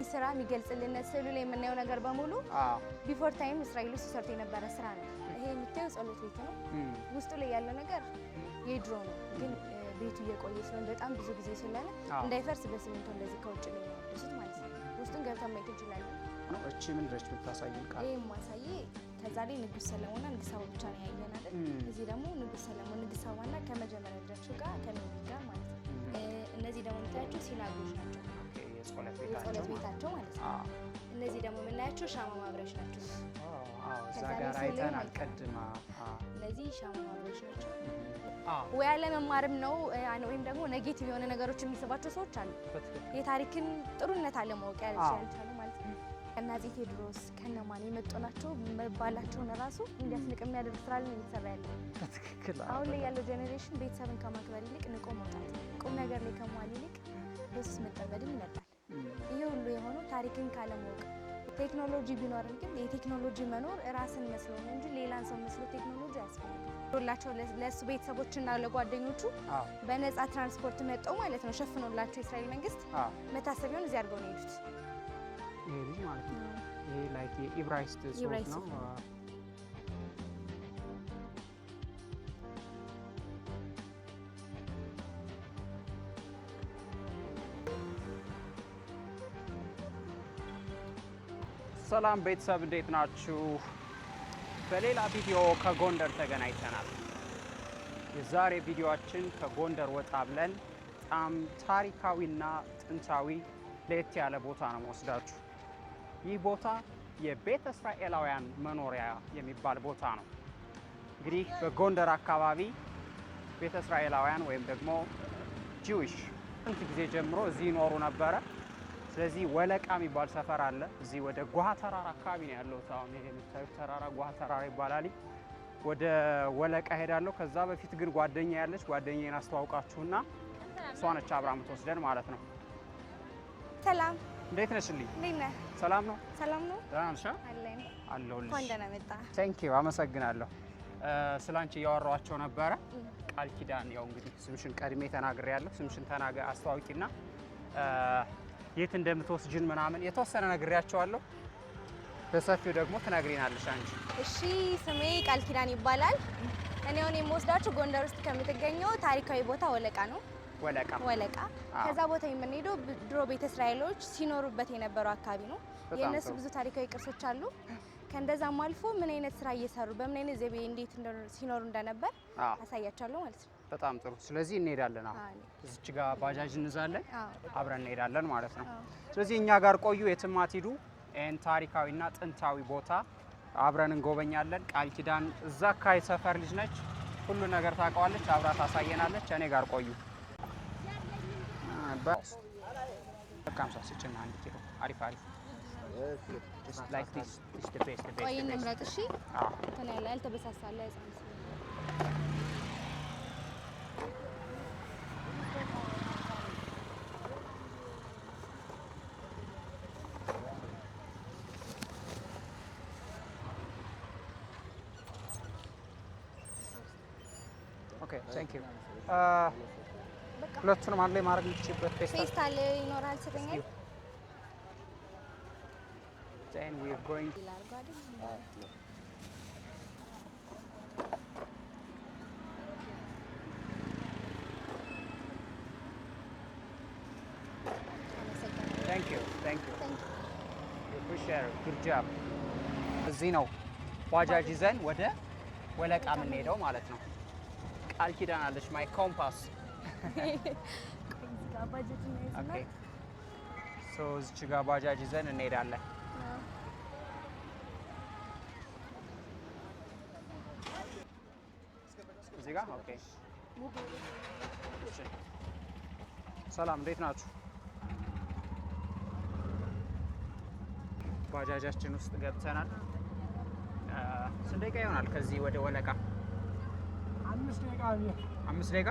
ስራ የሚገልጽልን ስዕሉ ላይ የምናየው ነገር በሙሉ ቢፎር ታይም እስራኤል ውስጥ ሰርቶ የነበረ ስራ ነው። ይሄ የምታየው ጸሎት ቤት ነው። ውስጡ ላይ ያለው ነገር የድሮ ነው፣ ግን ቤቱ እየቆየ ስለሆነ በጣም ብዙ ጊዜ ስለሆነ እንዳይፈርስ በሲሚንቶ እንደዚህ ከውጭ ላይ ያደሱት ማለት ነው። ውስጡን ገብተን ማየት እንችላለን። እቺ ምን ድረስ ብታሳይን ቃል ይሄ ማሳይ ከዛ ላይ ንጉስ ሰለሞንና ንጉስ ሳባ ብቻ ነው ያየን አይደል? እዚህ ደግሞ ንጉስ ሰለሞን ንጉስ ሳባና ከመጀመሪያ ልጃቸው ጋር ከነቢዩ ጋር ማለት ነው። እነዚህ ደግሞ የምታያቸው ሲናጎች ናቸው። የጸሎት ቤታቸው ማለት ነው። እነዚህ ደግሞ የምናያቸው ሻማ ማብሪያዎች ናቸው። እዛ ጋር አይተን አልቀድማ እነዚህ ሻማ ማብሪያዎች ናቸው። ወይ አለመማርም ነው ወይም ደግሞ ኔጌቲቭ የሆነ ነገሮች የሚስባቸው ሰዎች አሉ። የታሪክን ጥሩነት አለማወቅ ያልቻሉ ማለት ነው። ከናዚ ቴዎድሮስ ከነማን የመጡ ናቸው መባላቸውን ራሱ እንዲያስንቅ የሚያደርግ ስራ ላይ እየተሰራ ያለው በትክክል። አሁን ላይ ያለው ጄኔሬሽን ቤተሰብን ከማክበር ይልቅ ንቆ መውጣት፣ ቁም ነገር ላይ ከመዋል ይልቅ በሱስ መጠመድን ይመርጣል። ይሄ ሁሉ የሆነው ታሪክን ካለማወቅ። ቴክኖሎጂ ቢኖርም ግን የቴክኖሎጂ መኖር ራስን መስሎ ነው እንጂ ሌላን ሰው መስሎ ቴክኖሎጂ አያስፈልግም። ዶላቸው ለሱ ቤተሰቦችና ለጓደኞቹ በነፃ ትራንስፖርት መጣው ማለት ነው ሸፍኖላቸው የእስራኤል መንግስት መታሰቢያውን እዚህ አድርገው ነው የሄዱት። ይሄ ልጅ ማለት ነው። ይሄ ላይክ የኢብራይስጥ ጽሑፍ ነው። ሰላም ቤተሰብ እንዴት ናችሁ? በሌላ ቪዲዮ ከጎንደር ተገናኝተናል። የዛሬ ቪዲዮአችን ከጎንደር ወጣ ብለን በጣም ታሪካዊና ጥንታዊ ለየት ያለ ቦታ ነው የምወስዳችሁ። ይህ ቦታ የቤተ እስራኤላውያን መኖሪያ የሚባል ቦታ ነው። እንግዲህ በጎንደር አካባቢ ቤተ እስራኤላውያን ወይም ደግሞ ጂዊሽ ጥንት ጊዜ ጀምሮ እዚህ ይኖሩ ነበረ። ስለዚህ ወለቃ የሚባል ሰፈር አለ። እዚህ ወደ ጓሃ ተራራ አካባቢ ነው ያለው። አሁን ይሄ የምታዩት ተራራ ጓሃ ተራራ ይባላል። ወደ ወለቃ ሄዳለሁ። ከዛ በፊት ግን ጓደኛ ያለች ጓደኛዬን አስተዋውቃችሁና እሷ ነች አብራ የምትወስደን ማለት ነው። ሰላም እንዴት ነሽልኝ? እንዴት ነህ? ሰላም ነው። ሰላም ነው። ደህና ነሽ? አለን አለሁልሽ። እንኳን ደህና መጣ። ቴንክ ዩ አመሰግናለሁ። ስላንቺ እያወራኋቸው ነበረ። ቃል ኪዳን ያው እንግዲህ ስምሽን ቀድሜ ተናግሬያለሁ። ስምሽን አስተዋውቂና የት እንደምትወስጂን ምናምን የተወሰነ ነግሬያቸዋለሁ። በሰፊው ደግሞ ትነግሪናለሽ አንቺ። እሺ ስሜ ቃል ኪዳን ይባላል። እኔ አሁን የምወስዳችሁ ጎንደር ውስጥ ከምትገኘው ታሪካዊ ቦታ ወለቃ ነው። ወለቃ ከዛ ቦታ የምንሄደው ድሮ ቤተ እስራኤሎች ሲኖሩበት የነበረው አካባቢ ነው። የእነሱ ብዙ ታሪካዊ ቅርሶች አሉ። ከእንደዛም አልፎ ምን አይነት ስራ እየሰሩ በምን አይነት ዘይቤ እንዴት ሲኖሩ እንደነበር አሳያቸዋለሁ ማለት ነው። በጣም ጥሩ። ስለዚህ እንሄዳለን። አሁን እዚች ጋር ባጃጅ እንዛለን፣ አብረን እንሄዳለን ማለት ነው። ስለዚህ እኛ ጋር ቆዩ፣ የትም አትሂዱ። ይህን ታሪካዊና ጥንታዊ ቦታ አብረን እንጎበኛለን። ቃል ኪዳን እዛ አካባቢ ሰፈር ልጅ ነች፣ ሁሉ ነገር ታውቀዋለች፣ አብራ ታሳየናለች። እኔ ጋር ቆዩ። በቃምሳ ስጭና 1 ኪሎ አሪፍ like this is the best ቆይ እንምረጥ። እሺ እንትን ያለ ያልተበሳሳለ ኦኬ ቴንክ ዩ። ሁለቱንም አንድ ላይ ማድረግ የምትችልበት ፌስታል ይኖራል ስትኛል። Then we are going Thank you. You appreciate it. Good job. እዚህ ነው ባጃጅ ይዘን ወደ ወለቃ የምንሄደው ማለት ነው። ቃል ኪዳን አለች ማይ ኮምፓስ። ኦኬ ሶ እዚች ጋር ባጃጅ ይዘን እንሄዳለን። እዚህ ጋር ኦኬ። ሰላም እንዴት ናችሁ? ባጃጃችን ውስጥ ገብተናል። ስንት ደቂቃ ይሆናል ከዚህ ወደ ወለቃ? 5 ደቂቃ። 5 ደቂቃ?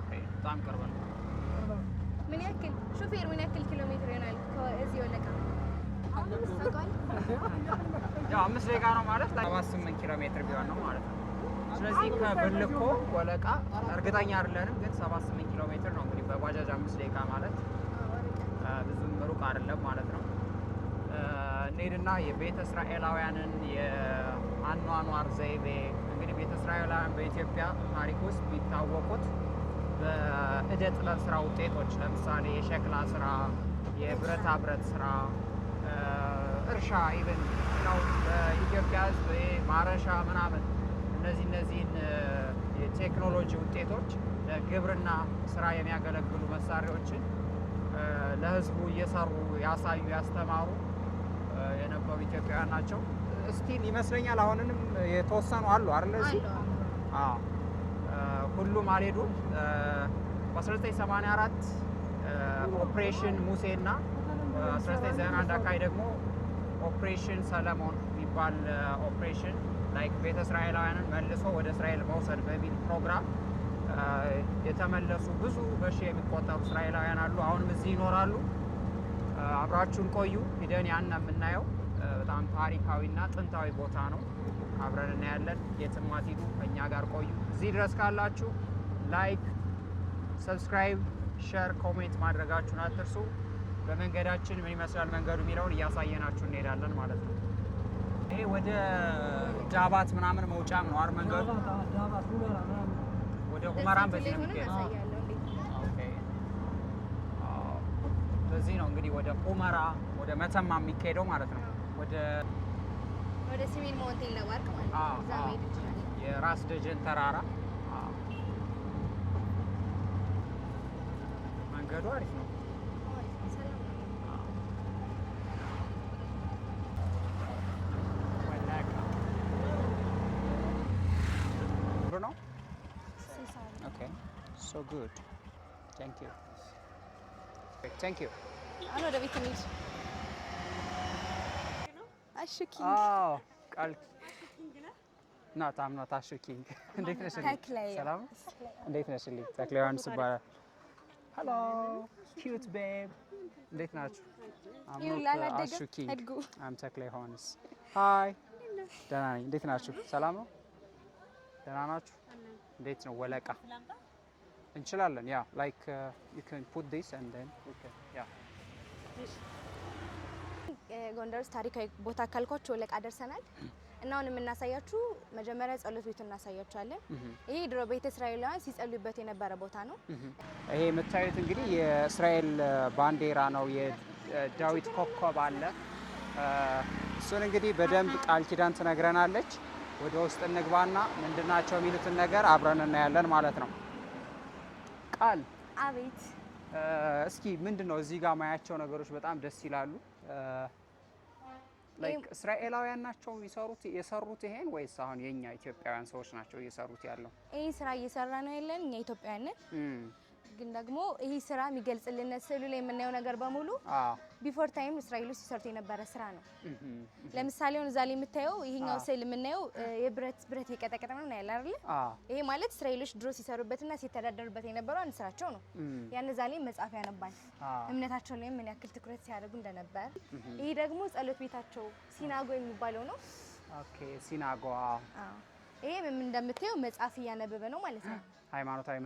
ኦኬ በጣም ቅርብ ነው። ምን ያክል ሹፌር ምን ያክል ኪሎ ሜትር ይሆናል ከዚህ ወለቃ? ያው 5 ደቂቃ ነው ማለት 78 ኪሎ ሜትር ቢሆን ነው ማለት ነው። ስለዚህ ከብልኮ ወለቃ እርግጠኛ አይደለንም፣ ግን 78 ኪሎ ሜትር ነው እንግዲህ በባጃጅ 5 ደቂቃ ማለት ብዙም ሩቅ አይደለም ማለት ነው። እንሄድና የቤተ እስራኤላውያንን የአኗኗር ዘይቤ እንግዲህ ቤተ እስራኤላውያን በኢትዮጵያ ታሪክ ውስጥ የሚታወቁት በእደ ጥበብ ስራ ውጤቶች ለምሳሌ የሸክላ ስራ፣ የብረታ ብረት ስራ፣ እርሻ ኢቨን ነው በኢትዮጵያ ሕዝብ ማረሻ ምናምን እነዚህን የቴክኖሎጂ ውጤቶች ለግብርና ስራ የሚያገለግሉ መሳሪያዎችን ለህዝቡ እየሰሩ ያሳዩ ያስተማሩ የነበሩ ኢትዮጵያውያን ናቸው። እስቲል ይመስለኛል አሁንንም የተወሰኑ አሉ አይደል? እዚህ አዎ፣ ሁሉም አልሄዱም። በ1984 ኦፕሬሽን ሙሴና 1991 አካባቢ ደግሞ ኦፕሬሽን ሰለሞን የሚባል ኦፕሬሽን ላይክ ቤተ እስራኤላውያንን መልሶ ወደ እስራኤል መውሰድ በሚል ፕሮግራም የተመለሱ ብዙ በሺህ የሚቆጠሩ እስራኤላውያን አሉ። አሁንም እዚህ ይኖራሉ። አብራችሁን ቆዩ። ሂደን ያን የምናየው በጣም ታሪካዊና ጥንታዊ ቦታ ነው። አብረን እናያለን። የትም አትሂዱ፣ ከእኛ ጋር ቆዩ። እዚህ ድረስ ካላችሁ ላይክ፣ ሰብስክራይብ፣ ሼር፣ ኮሜንት ማድረጋችሁን አትርሱ። በመንገዳችን ምን ይመስላል መንገዱ የሚለውን እያሳየናችሁ እንሄዳለን ማለት ነው። ይሄ ወደ ዳባት ምናምን መውጫም ነው አይደል መንገዱ? ወደ ሁመራም በዚህ ነው የሚሄደው። በዚህ ነው እንግዲህ ወደ ሁመራ ወደ መተማ የሚካሄደው ማለት ነው። ወደ ሰሜን ማውንቴን ለማርክ ማለት ነው። እዛ መሄድ እንችላለን። የራስ ደጀን ተራራ መንገዱ አሪፍ ነው። So good. Thank you. Thank you. አሁን ወደ ቤት እንሂድ። አሹኪንግ ቃል ናት አምናት አሹኪንግ። እንዴት ነሽ? ሰላም እንዴት ነሽ? ተክለ ዮሐንስ ይባላል። ሄሎ ኪዩት ቤብ እንዴት ናችሁ? አምናት አሹኪንግ። አም ተክለ ዮሐንስ። ሃይ ደህና ነኝ። እንዴት ናችሁ? ሰላም ነው? ደህና ናችሁ? እንዴት ነው ወለቃ? እንችላለን። ያ ላይክ ዩ ካን ፑት ዲስ ኤንድ ዜን ዊ ካን ያ ጎንደር ውስጥ ታሪካዊ ቦታ ካልኳችሁ ወለቃ ደርሰናል እና አሁን የምናሳያችሁ መጀመሪያ ጸሎት ቤቱን እናሳያችኋለን። ይሄ ድሮ ቤተ እስራኤላውያን ሲጸልዩበት የነበረ ቦታ ነው። ይሄ የምታዩት እንግዲህ የእስራኤል ባንዲራ ነው። የዳዊት ኮከብ አለ። እሱን እንግዲህ በደንብ ቃል ኪዳን ትነግረናለች። ወደ ውስጥ እንግባና ምንድናቸው የሚሉትን ነገር አብረን እናያለን ማለት ነው። ቃል አቤት። እስኪ ምንድነው እዚህ ጋር ማያቸው ነገሮች በጣም ደስ ይላሉ። ላይክ እስራኤላውያን ናቸው የሰሩት ይሄን ወይስ አሁን የኛ ኢትዮጵያውያን ሰዎች ናቸው እየሰሩት ያለው? ይሄ ስራ እየሰራ ነው ያለን እኛ ኢትዮጵያውያን ነን። ግን ደግሞ ይሄ ስራ የሚገልጽልን ስዕሉ ላይ የምናየው ነገር በሙሉ ቢፎር ታይም እስራኤሎች ሲሰሩት የነበረ ስራ ነው። ለምሳሌ አሁን እዛ ላይ የምታየው ይሄኛው ስዕል የምናየው ብረት የቀጠቀጠ ነው ያለ አይደል? ይሄ ማለት እስራኤሎች ድሮ ሲሰሩበትና ሲተዳደሩበት የነበረው አንድ ስራቸው ነው። ያን እዛ ላይ መጽሐፍ ያነባል እምነታቸው ላይ ምን ያክል ትኩረት ሲያደርጉ እንደነበር። ይሄ ደግሞ ጸሎት ቤታቸው ሲናጎ የሚባለው ነው። ኦኬ ሲናጎ። ይሄ ምን እንደምታየው መጽሐፍ እያነበበ ነው ማለት ነው። ሃይማኖታዊ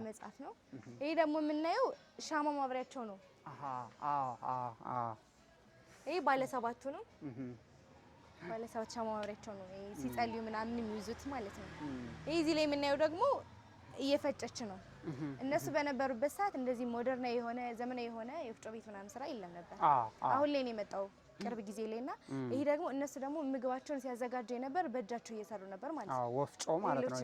መጽሐፍ ነው። ይሄ ደግሞ የምናየው ሻማ ማብሪያቸው ነው። ይሄ ባለሰባቱ ነው። ባለሰባት ሻማ ማብሪያቸው ነው። ይሄ ሲጸልዩ ምናምን የሚይዙት ማለት ነው። ይሄ እዚህ ላይ የምናየው ደግሞ እየፈጨች ነው። እነሱ በነበሩበት ሰዓት እንደዚህ ሞደርን የሆነ ዘመናዊ የሆነ የወፍጮ ቤት ምናምን ስራ የለም ነበር። አሁን ላይ ነው የመጣው ቅርብ ጊዜ ላይና ይሄ ደግሞ እነሱ ደግሞ ምግባቸውን ሲያዘጋጁ የነበር በእጃቸው እየሰሩ ነበር ማለት ነው። ወፍጮ ማለት ነው።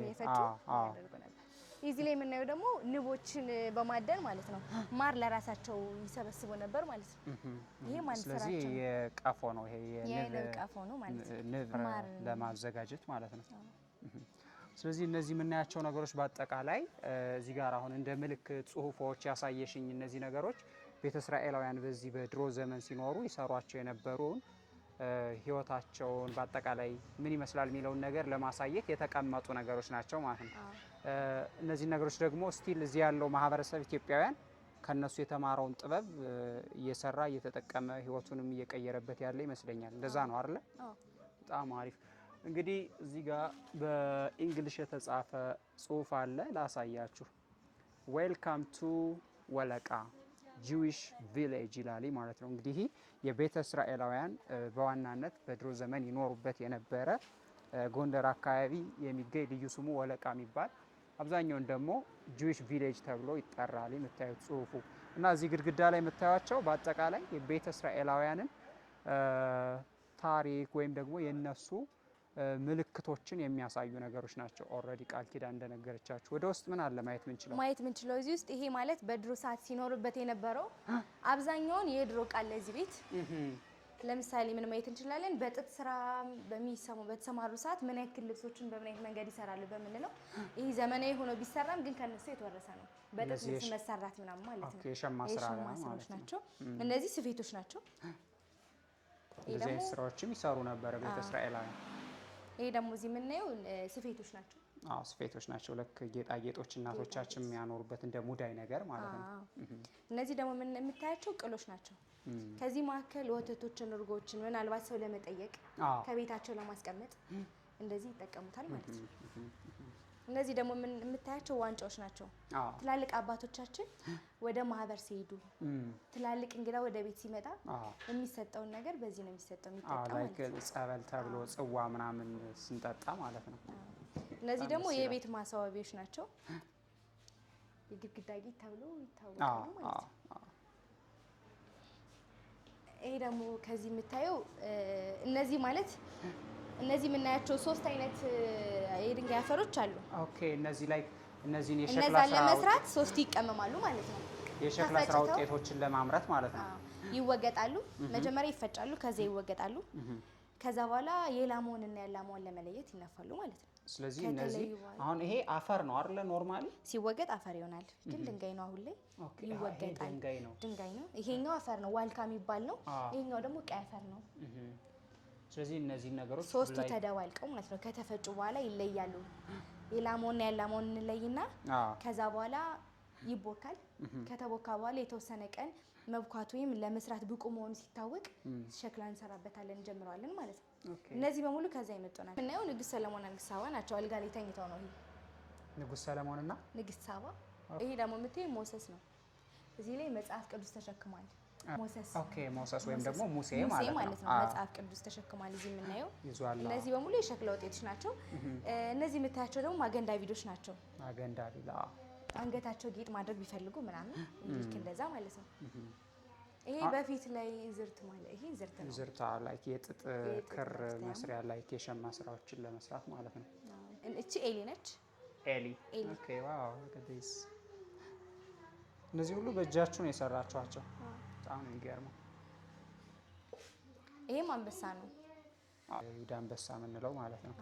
እዚህ ላይ የምናየው ደግሞ ንቦችን በማደን ማለት ነው ማር ለራሳቸው ይሰበስቡ ነበር ማለት ነው። ይሄ ማለት ስራቸው ስለዚህ የቀፎ ነው። ይሄ የንብ ቀፎ ነው ማለት ነው። ንብ ለማዘጋጀት ማለት ነው። ስለዚህ እነዚህ የምናያቸው ነገሮች በአጠቃላይ እዚህ ጋር አሁን እንደ ምልክት ጽሁፎች ያሳየሽኝ እነዚህ ነገሮች ቤተ እስራኤላውያን በዚህ በድሮ ዘመን ሲኖሩ ይሰሯቸው የነበሩን ህይወታቸውን በአጠቃላይ ምን ይመስላል የሚለውን ነገር ለማሳየት የተቀመጡ ነገሮች ናቸው ማለት ነው። እነዚህ ነገሮች ደግሞ ስቲል እዚህ ያለው ማህበረሰብ ኢትዮጵያውያን ከነሱ የተማረውን ጥበብ እየሰራ እየተጠቀመ ህይወቱንም እየቀየረበት ያለ ይመስለኛል። እንደዛ ነው አይደል? በጣም አሪፍ። እንግዲህ እዚህ ጋር በእንግሊሽ የተጻፈ ጽሁፍ አለ ላሳያችሁ። ዌልካም ቱ ወለቃ ጂዊሽ ቪሌጅ ይላል ማለት ነው። እንግዲህ የቤተ እስራኤላውያን በዋናነት በድሮ ዘመን ይኖሩበት የነበረ ጎንደር አካባቢ የሚገኝ ልዩ ስሙ ወለቃ የሚባል አብዛኛውን ደግሞ ጂዊሽ ቪሌጅ ተብሎ ይጠራል። የምታዩት ጽሁፉ እና እዚህ ግድግዳ ላይ የምታዩቸው በአጠቃላይ የቤተ እስራኤላውያንን ታሪክ ወይም ደግሞ የነሱ ምልክቶችን የሚያሳዩ ነገሮች ናቸው። ኦልሬዲ ቃል ኪዳን እንደነገረቻችሁ ወደ ውስጥ ምን አለ ማየት ምንችለው እዚህ ውስጥ ይሄ ማለት በድሮ ሰዓት ሲኖርበት የነበረው አብዛኛውን የድሮ ቃል ለዚህ ቤት ለምሳሌ ምን ማየት እንችላለን? በጥጥ ስራ በተሰማሩ ሰዓት ምን ያክል ልብሶችን በምን አይነት መንገድ ይሰራሉ በምንለው ይሄ ዘመናዊ ሆኖ ቢሰራም ግን ከነሱ የተወረሰ ነው። በጥጥ ልብስ መሰራት ምናምን ማለት ነው። የሸማ ስራዎች ናቸው እነዚህ፣ ስፌቶች ናቸው። እንደዚህ ስራዎችም ይሰሩ ነበር ቤተ እስራኤላውያን። ይሄ ደግሞ እዚህ የምናየው ስፌቶች ናቸው። ስፌቶች ናቸው። ልክ ጌጣጌጦች እናቶቻችን የሚያኖሩበት እንደ ሙዳይ ነገር ማለት ነው። እነዚህ ደግሞ የምታያቸው ቅሎች ናቸው። ከዚህ መካከል ወተቶችን፣ እርጎችን ምናልባት ሰው ለመጠየቅ ከቤታቸው ለማስቀመጥ እንደዚህ ይጠቀሙታል ማለት ነው። እነዚህ ደግሞ የምታያቸው ዋንጫዎች ናቸው። ትላልቅ አባቶቻችን ወደ ማህበር ሲሄዱ ትላልቅ እንግዳ ወደ ቤት ሲመጣ የሚሰጠውን ነገር በዚህ ነው የሚሰጠው። ላይክ ጸበል ተብሎ ጽዋ ምናምን ስንጠጣ ማለት ነው። እነዚህ ደግሞ የቤት ማስዋቢያዎች ናቸው። የግድግዳ ጌጥ ተብሎ ይታወቃሉ ማለት ነው። ይሄ ደግሞ ከዚህ የምታየው እነዚህ ማለት እነዚህ የምናያቸው 3 አይነት የድንጋይ አፈሮች አሉ። ኦኬ እነዚህን የሸክላ ስራ ለመስራት 3 ይቀመማሉ ማለት ነው። የሸክላ ስራ ውጤቶችን ለማምረት ማለት ነው። ይወገጣሉ፣ መጀመሪያ ይፈጫሉ፣ ከዛ ይወገጣሉ። ከዛ በኋላ የላማውንና ያላማውን ለመለየት ይነፋሉ ማለት ነው። ስለዚህ እነዚህ አሁን ይሄ አፈር ነው አይደል? ኖርማሊ ሲወገጥ አፈር ይሆናል፣ ግን ድንጋይ ነው። አሁን ላይ ይወገጣል፣ ድንጋይ ነው። ይሄኛው አፈር ነው፣ ዋልካ የሚባል ነው። ይሄኛው ደግሞ ቀይ አፈር ነው። ስለዚህ እነዚህ ነገሮች 3ቱ ተደባልቀው ማለት ነው ከተፈጩ በኋላ ይለያሉ። የላማውንና ያላማውን እንለይና ከዛ በኋላ ይቦካል። ከተቦካ በኋላ የተወሰነ ቀን መብኳት ወይም ለመስራት ብቁ መሆኑ ሲታወቅ ሸክላ እንሰራበታለን፣ እንጀምረዋለን ማለት ነው። እነዚህ በሙሉ ከዛ የመጡ ናቸው። የምናየው ንግስት ሰለሞንና ንግስት ሳባ ናቸው። አልጋ ላይ ተኝተው ነው። ይሄ ንጉስ ሰለሞንና ንግስት ሳባ። ይሄ ደግሞ የምታየው ሞሰስ ነው። እዚህ ላይ መጽሐፍ ቅዱስ ተሸክሟል። ሞሰስ ሞሰስ ወይም ደግሞ ሙሴ ማለት ነው። መጽሐፍ ቅዱስ ተሸክሟል። እዚህ የምናየው እነዚህ በሙሉ የሸክላ ውጤቶች ናቸው። እነዚህ የምታያቸው ደግሞ ማገንዳቪዶች ናቸው። ማገንዳቪላ አንገታቸው ጌጥ ማድረግ ቢፈልጉ ምናምን ልክ እንደዛ ማለት ነው። ይሄ በፊት ላይ ዝርት ማለት ይሄ ዝርት ነው። ዝርታ ላይክ የጥጥ ክር መስሪያ ላይክ የሸማ ስራዎችን ለመስራት ማለት ነው። እቺ ኤሊ ነች። ኤሊ ኦኬ ዋው ከዲስ እነዚህ ሁሉ በእጃችሁ ነው የሰራችኋቸው። በጣም የሚገርመው ይሄም አንበሳ ነው። ይሁዳ አንበሳ የምንለው ማለት ነው።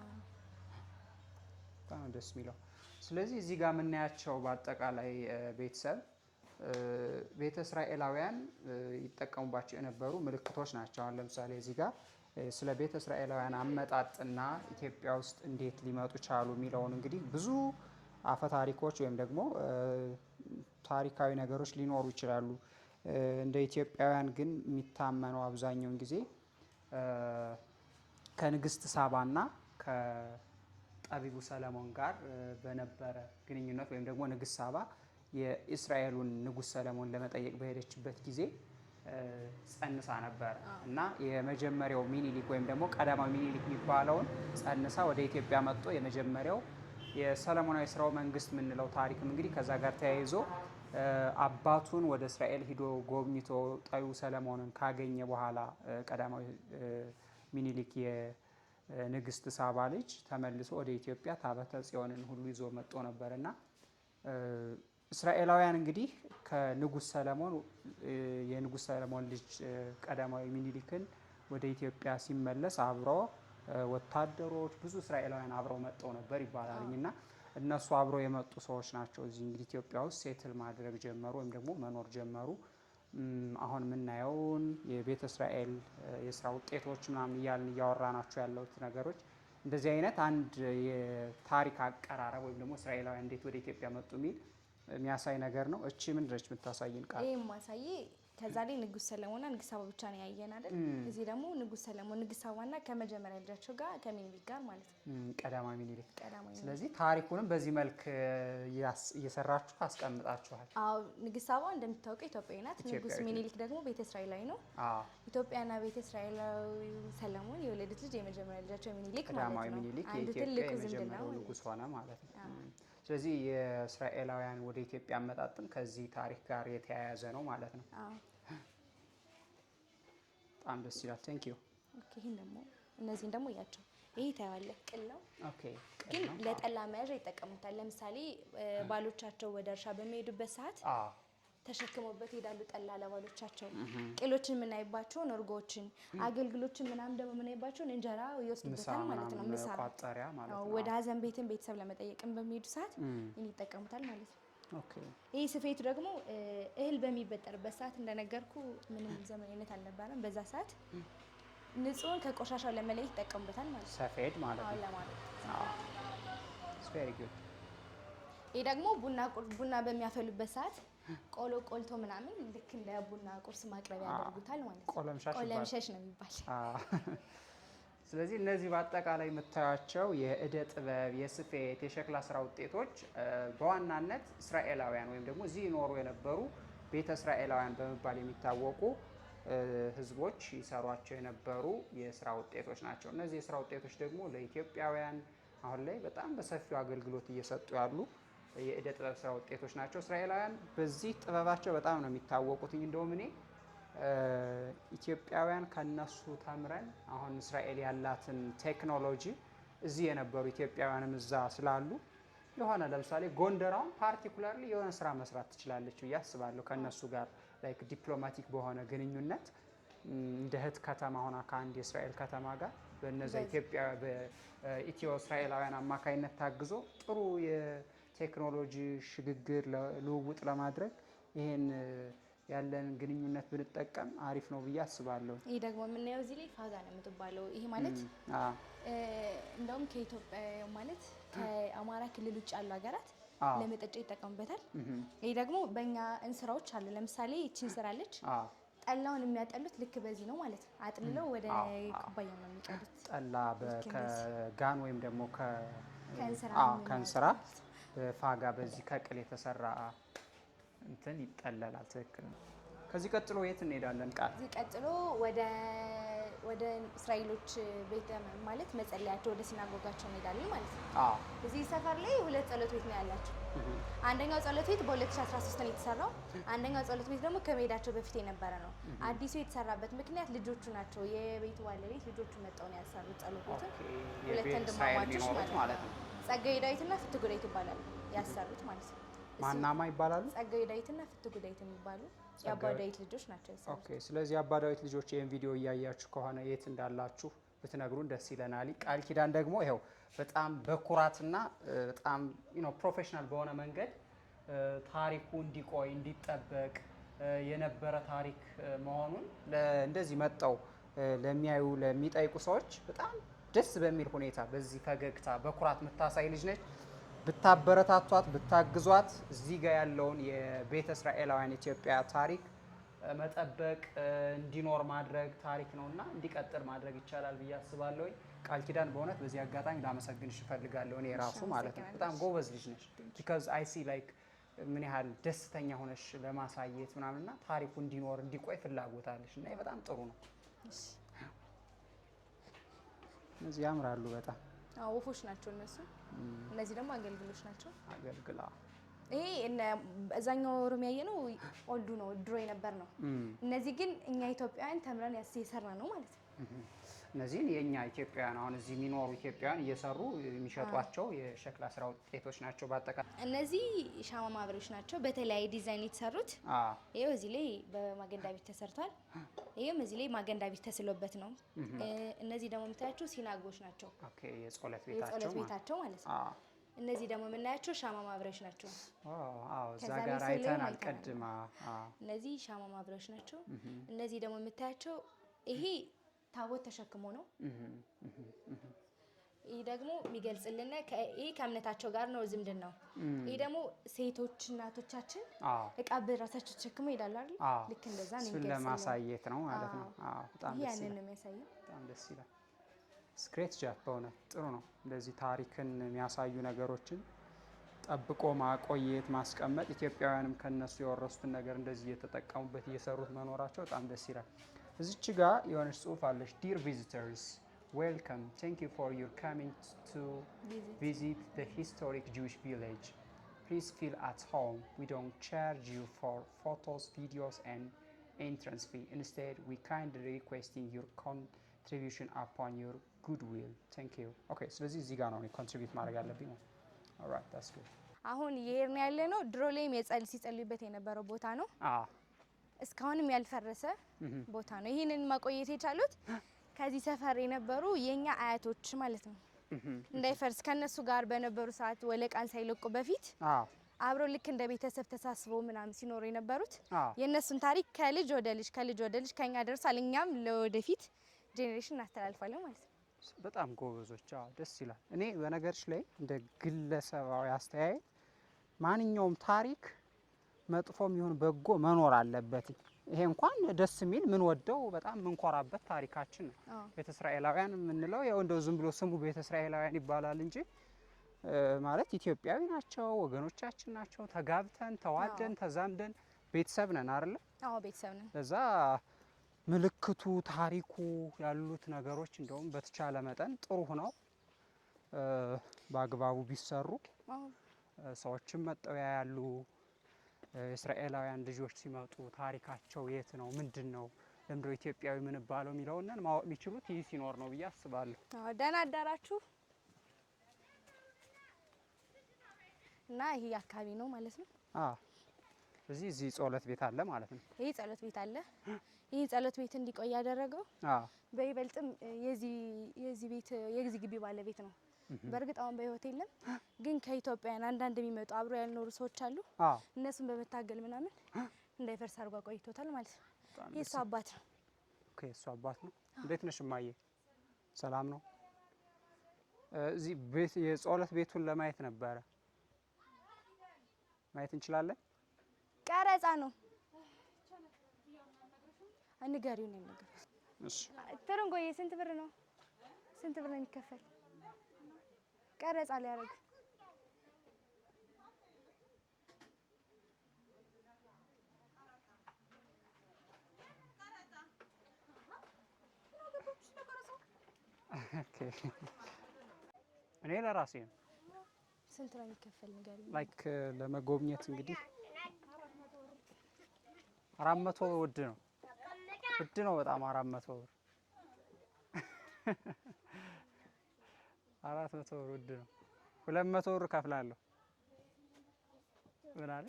በጣም ደስ የሚለው። ስለዚህ እዚህ ጋር የምናያቸው በአጠቃላይ ቤተሰብ ቤተ እስራኤላውያን ይጠቀሙባቸው የነበሩ ምልክቶች ናቸው። አሁን ለምሳሌ እዚህ ጋር ስለ ቤተ እስራኤላውያን አመጣጥና ኢትዮጵያ ውስጥ እንዴት ሊመጡ ቻሉ የሚለውን እንግዲህ ብዙ አፈ ታሪኮች ወይም ደግሞ ታሪካዊ ነገሮች ሊኖሩ ይችላሉ። እንደ ኢትዮጵያውያን ግን የሚታመነው አብዛኛውን ጊዜ ከንግስት ሳባና ከጠቢቡ ሰለሞን ጋር በነበረ ግንኙነት ወይም ደግሞ ንግስት ሳባ የእስራኤሉን ንጉስ ሰለሞን ለመጠየቅ በሄደችበት ጊዜ ጸንሳ ነበር እና የመጀመሪያው ሚኒሊክ ወይም ደግሞ ቀዳማዊ ሚኒሊክ የሚባለውን ጸንሳ ወደ ኢትዮጵያ መጥቶ የመጀመሪያው የሰለሞናዊ ስራው መንግስት የምንለው ታሪክም እንግዲህ ከዛ ጋር ተያይዞ አባቱን ወደ እስራኤል ሂዶ ጎብኝቶ ጠቢቡ ሰለሞንን ካገኘ በኋላ ቀዳማዊ ሚኒሊክ የንግስት ሳባ ልጅ ተመልሶ ወደ ኢትዮጵያ ታቦተ ጽዮንን ሁሉ ይዞ መጥቶ ነበርና እስራኤላውያን እንግዲህ ከንጉስ ሰለሞን የንጉስ ሰለሞን ልጅ ቀዳማዊ ሚኒሊክን ወደ ኢትዮጵያ ሲመለስ አብሮ ወታደሮች ብዙ እስራኤላውያን አብረው መጥተው ነበር ይባላልኝና እነሱ አብረው የመጡ ሰዎች ናቸው። እዚህ እንግዲህ ኢትዮጵያ ውስጥ ሴትል ማድረግ ጀመሩ ወይም ደግሞ መኖር ጀመሩ። አሁን የምናየውን የቤተ እስራኤል የስራ ውጤቶች ምናምን እያልን እያወራናቸው ያሉት ነገሮች እንደዚህ አይነት አንድ የታሪክ አቀራረብ ወይም ደግሞ እስራኤላውያን እንዴት ወደ ኢትዮጵያ መጡ የሚል የሚያሳይ ነገር ነው። እቺ ምንድነች የምታሳይን ቃል? ይሄ ማሳይ ከዛ ላይ ንጉስ ሰለሞንና ንግስት ሳባ ብቻ ነው ያየን አይደል? እዚህ ደግሞ ንጉስ ሰለሞን ንግስት ሳባና ከመጀመሪያ ልጃቸው ጋር ከሚኒሊክ ጋር ማለት ነው። ቀዳማዊ ሚኒሊክ። ስለዚህ ታሪኩንም በዚህ መልክ እየሰራችሁ አስቀምጣችኋል። አዎ ንግስት ሳባ እንደምታውቀው ኢትዮጵያዊ ናት። ንጉስ ሚኒሊክ ደግሞ ቤተ እስራኤላዊ ነው። ኢትዮጵያና ቤተ እስራኤላዊ ሰለሞን የወለዱት ልጅ የመጀመሪያ ልጃቸው ሚኒሊክ ማለት ነው። ቀዳማዊ ሚኒሊክ የኢትዮጵያ የመጀመሪያው ንጉስ ሆነ ማለት ነው። ስለዚህ የእስራኤላውያን ወደ ኢትዮጵያ አመጣጥም ከዚህ ታሪክ ጋር የተያያዘ ነው ማለት ነው። በጣም ደስ ይላል። ቴንክ ዩ። ኦኬ ይሄን ደግሞ እነዚህን ደግሞ እያቸው። ይሄ ታያለህ ቅል ነው። ኦኬ ግን ለጠላ መያዣ ይጠቀሙታል። ለምሳሌ ባሎቻቸው ወደ እርሻ በሚሄዱበት ሰዓት ተሸክመውበት ይሄዳሉ ጠላ ለባሎቻቸው። ቅሎችን የምናይባቸውን እርጎችን፣ አገልግሎችን ምናምን ደግሞ የምናይባቸውን እንጀራ ይወስዱበታል ማለት ነው። ምሳ ቋጠሪያ ማለት ነው። ወደ ሀዘን ቤትን ቤተሰብ ለመጠየቅም በሚሄዱ ሰዓት ይሄን ይጠቀሙታል ማለት ነው። ኦኬ ይሄ ስፌቱ ደግሞ እህል በሚበጠርበት ሰዓት እንደነገርኩ ምንም ዘመናዊነት አልነበረም። በዛ ሰዓት ንጹህን ከቆሻሻው ለመለየት ይጠቀሙበታል ማለት ነው። ሰፌድ ማለት ነው። ለማለት ኢትስ ቬሪ ጉድ። ይሄ ደግሞ ቡና በሚያፈሉበት ሰዓት ቆሎ ቆልቶ ምናምን ልክ እንደ ቡና ቁርስ ማቅረቢያ ያደርጉታል ማለት ነው። ቆለምሸሽ ነው የሚባል። ስለዚህ እነዚህ በአጠቃላይ የምታዩቸው የእደ ጥበብ፣ የስፌት፣ የሸክላ ስራ ውጤቶች በዋናነት እስራኤላውያን ወይም ደግሞ እዚህ ይኖሩ የነበሩ ቤተ እስራኤላውያን በመባል የሚታወቁ ህዝቦች ይሰሯቸው የነበሩ የስራ ውጤቶች ናቸው። እነዚህ የስራ ውጤቶች ደግሞ ለኢትዮጵያውያን አሁን ላይ በጣም በሰፊው አገልግሎት እየሰጡ ያሉ የእደ ጥበብ ስራ ውጤቶች ናቸው። እስራኤላውያን በዚህ ጥበባቸው በጣም ነው የሚታወቁት። እንደውም እኔ ኢትዮጵያውያን ከነሱ ተምረን አሁን እስራኤል ያላትን ቴክኖሎጂ እዚህ የነበሩ ኢትዮጵያውያንም እዛ ስላሉ የሆነ ለምሳሌ ጎንደራውን ፓርቲኩላርሊ የሆነ ስራ መስራት ትችላለች ብዬ አስባለሁ። ከነሱ ጋር ላይክ ዲፕሎማቲክ በሆነ ግንኙነት እንደ እህት ከተማ ሆና ከአንድ የእስራኤል ከተማ ጋር በነዛ ኢትዮጵያ በኢትዮ እስራኤላውያን አማካይነት ታግዞ ጥሩ ቴክኖሎጂ ሽግግር ልውውጥ ለማድረግ ይሄን ያለን ግንኙነት ብንጠቀም አሪፍ ነው ብዬ አስባለሁ። ይሄ ደግሞ የምናየው እዚህ ላይ ፋጋ ነው የምትባለው። ይሄ ማለት እንደውም ከኢትዮጵያ ማለት ከአማራ ክልል ውጭ ያሉ ሀገራት ለመጠጫ ይጠቀሙበታል። ይሄ ደግሞ በእኛ እንስራዎች አሉ። ለምሳሌ ይቺን ስራለች ጠላውን የሚያጠሉት ልክ በዚህ ነው ማለት ነው። አጥልለው ወደ ኩባያ ነው የሚቀዱት። ጠላ ከጋን ወይም ደግሞ ከእንስራ ፋጋ በዚህ ከቅል የተሰራ እንትን ይጠለላል። ትክክል ነው። ከዚህ ቀጥሎ የት እንሄዳለን? ቃል ከዚህ ቀጥሎ ወደ እስራኤሎች ቤት ማለት መጸለያቸው ወደ ሲናጎጋቸው እንሄዳለን ማለት ነው። እዚህ ሰፈር ላይ ሁለት ጸሎት ቤት ነው ያላቸው። አንደኛው ጸሎት ቤት በ2013 ነው የተሰራው። አንደኛው ጸሎት ቤት ደግሞ ከመሄዳቸው በፊት የነበረ ነው። አዲሱ የተሰራበት ምክንያት ልጆቹ ናቸው። የቤቱ ባለቤት ልጆቹ መጣው ነው ያሰሩት ጸሎት ቤቱን። ሁለት ወንድማማቾች ማለት ነው። ጸጋዬ ዳዊትና ፍትጉ ዳዊት ይባላሉ ያሰሩት ማለት ነው። ማናማ ይባላሉ? ጸጋዬ ዳዊትና ፍትጉ ዳዊት የሚባሉ የአባ ዳዊት ልጆች ናቸው ያሰሩት። ኦኬ። ስለዚህ የአባ ዳዊት ልጆች ይሄን ቪዲዮ እያያችሁ ከሆነ የት እንዳላችሁ ብትነግሩን ደስ ይለናል። ቃል ኪዳን ደግሞ ይሄው በጣም በኩራትና በጣም ፕሮፌሽናል በሆነ መንገድ ታሪኩ እንዲቆይ እንዲጠበቅ የነበረ ታሪክ መሆኑን እንደዚህ መጣው ለሚያዩ ለሚጠይቁ ሰዎች በጣም ደስ በሚል ሁኔታ በዚህ ፈገግታ በኩራት የምታሳይ ልጅ ነች። ብታበረታቷት ብታግዟት እዚህ ጋር ያለውን የቤተ እስራኤላውያን ኢትዮጵያ ታሪክ መጠበቅ እንዲኖር ማድረግ ታሪክ ነውና እንዲቀጥል ማድረግ ይቻላል ብዬ አስባለሁ። ቃል ኪዳን በእውነት በዚህ አጋጣሚ ላመሰግንሽ እፈልጋለሁ። እኔ ራሱ ማለት ነው በጣም ጎበዝ ልጅ ነሽ። ቢካዝ አይ ሲ ላይክ ምን ያህል ደስተኛ ሆነሽ ለማሳየት ምናምንና ታሪኩ እንዲኖር እንዲቆይ ፍላጎት አለሽ እና በጣም ጥሩ ነው። እነዚህ ያምራሉ በጣም ወፎች ናቸው እነሱ። እነዚህ ደግሞ አገልግሎች ናቸው። አገልግላ ይሄ እዛኛው ኦሮሚያ ነው ኦልዱ ነው ድሮ የነበር ነው። እነዚህ ግን እኛ ኢትዮጵያውያን ተምረን የሰራ ነው ማለት ነው። እነዚህን የኛ ኢትዮጵያውያን አሁን እዚህ የሚኖሩ ኢትዮጵያውያን እየሰሩ የሚሸጧቸው የሸክላ ስራ ውጤቶች ናቸው። በአጠቃላይ እነዚህ ሻማ ማብሪያዎች ናቸው በተለያየ ዲዛይን የተሰሩት። ይሄው እዚህ ላይ በማገንዳ ቤት ተሰርቷል። ይሄም እዚህ ላይ ማገንዳ ቤት ተስሎበት ነው። እነዚህ ደግሞ የምታያቸው ሲናጎች ናቸው። ኦኬ የጸሎት ቤታቸው ማለት ነው። እነዚህ ደግሞ የምናያቸው ሻማ ማብሪያዎች ናቸው። አዎ እዛ ጋር አይተናል ቀድማ። እነዚህ ሻማ ማብሪያዎች ናቸው። እነዚህ ደግሞ የምታያቸው ይሄ ታቦት ተሸክሞ ነው። ይሄ ደግሞ የሚገልጽልን ይሄ ከእምነታቸው ጋር ነው ዝምድን ነው። ይሄ ደግሞ ሴቶች እናቶቻችን እቃ በራሳቸው ተሸክመው ይሄዳሉ አይደል? ልክ እንደዛ ነው የሚገልጽልን። ለማሳየት ነው ማለት ነው። በጣም ደስ ይላል። ያንን ነው የሚያሳየው። በጣም ደስ ይላል። ስክሬት ጃፕ በሆነ ጥሩ ነው። እንደዚህ ታሪክን የሚያሳዩ ነገሮችን ጠብቆ ማቆየት ማስቀመጥ፣ ኢትዮጵያውያንም ከነሱ የወረሱትን ነገር እንደዚህ እየተጠቀሙበት እየሰሩት መኖራቸው በጣም ደስ ይላል። እዚች ጋር የሆነች ጽሁፍ አለች። ዲር ቪዚተርስ ዌልካም ታንክ ዩ ፎር ዩር ካሚንግ ቱ ቪዚት ዘ ሂስቶሪክ ጁዊሽ ቪሌጅ ፕሊዝ ፊል አት ሆም ዊ ዶንት ቻርጅ ዩ ፎር ፎቶስ ቪዲዮስ ኤንድ ኤንትራንስ ፊ ኢንስቴድ ዊ ካይንድሊ ሪኩዌስቲንግ ዩር ኮንትሪቢዩሽን አፖን ዩር ጉድዊል ታንክ ዩ። ኦኬ ስለዚህ እዚህ ጋር ነው ኮንትሪቢዩት ማድረግ ያለብኝ ነው። ኦልራይት ዳትስ ጉድ። አሁን ይሄን ያለ ነው ድሮ ላይም ሲጸልዩበት የነበረው ቦታ ነው። እስካሁንም ያልፈረሰ ቦታ ነው። ይሄንን ማቆየት የቻሉት ከዚህ ሰፈር የነበሩ የኛ አያቶች ማለት ነው። እንዳይፈርስ ከነሱ ጋር በነበሩ ሰዓት ወለቃን ሳይለቁ በፊት አብረው ልክ እንደ ቤተሰብ ተሳስበው ምናምን ሲኖሩ የነበሩት የነሱን ታሪክ ከልጅ ወደ ልጅ ከኛ ደርሳል። እኛም ለወደፊት ጄኔሬሽን እናስተላልፋለን ማለት ነው። በጣም ጎበዞች። ደስ ይላል። እኔ በነገርሽ ላይ እንደ ግለሰባዊ አስተያየት ማንኛውም ታሪክ መጥፎም ይሁን በጎ መኖር አለበት። ይሄ እንኳን ደስ የሚል ምን ወደው በጣም ምንኮራበት ታሪካችን ነው። ቤተ እስራኤላውያን የምንለው ያው እንደው ዝም ብሎ ስሙ ቤተ እስራኤላውያን ይባላል እንጂ ማለት ኢትዮጵያዊ ናቸው፣ ወገኖቻችን ናቸው። ተጋብተን ተዋደን ተዛምደን ቤተሰብ ነን አይደል? አዎ ቤተሰብ ነን። ለዛ ምልክቱ ታሪኩ ያሉት ነገሮች እንደውም በተቻለ መጠን ጥሩ ሆነው በአግባቡ ቢሰሩ ሰዎችም መጠው ያሉ እስራኤላውያን ልጆች ሲመጡ ታሪካቸው የት ነው ምንድን ነው ለምንድነው ኢትዮጵያዊ ምን ባለው የሚለውን ማወቅ የሚችሉት ይህ ሲኖር ነው ብዬ አስባለሁ። ደህና አዳራችሁ እና ይሄ አካባቢ ነው ማለት ነው። እዚህ ጸሎት ቤት አለ ማለት ነው። ይሄ ጸሎት ቤት አለ። ይሄ ጸሎት ቤት እንዲቆይ ያደረገው በይበልጥም የዚህ ቤት የዚህ ግቢ ባለቤት ነው። በእርግጥ አሁን በህይወት የለም፣ ግን ከኢትዮጵያውያን አንዳንድ የሚመጡ አብሮ ያልኖሩ ሰዎች አሉ። እነሱን በመታገል ምናምን እንዳይፈርስ አድርጎ ቆይቶታል ማለት ነው። የእሱ አባት ነው። ኦኬ እሱ አባት ነው። እንዴት ነሽ እማዬ? ሰላም ነው። እዚህ ቤት የጸሎት ቤቱን ለማየት ነበረ። ማየት እንችላለን? ቀረጻ ነው። ንገሪው ነው ነገር። እሺ ትርንጎዬ ስንት ብር ነው? ስንት ብር ነው የሚከፈል? ቀረጻ ሊያደርግ ኦኬ። እኔ ለራሴ ነው። ስንት ነው የሚከፈል ንገሪው። ላይክ ለመጎብኘት እንግዲህ 400 ውድ ነው። ውድ ነው በጣም 400 ብር 400 ብር ውድ ነው። 200 ብር ከፍላለሁ። ምን አለ?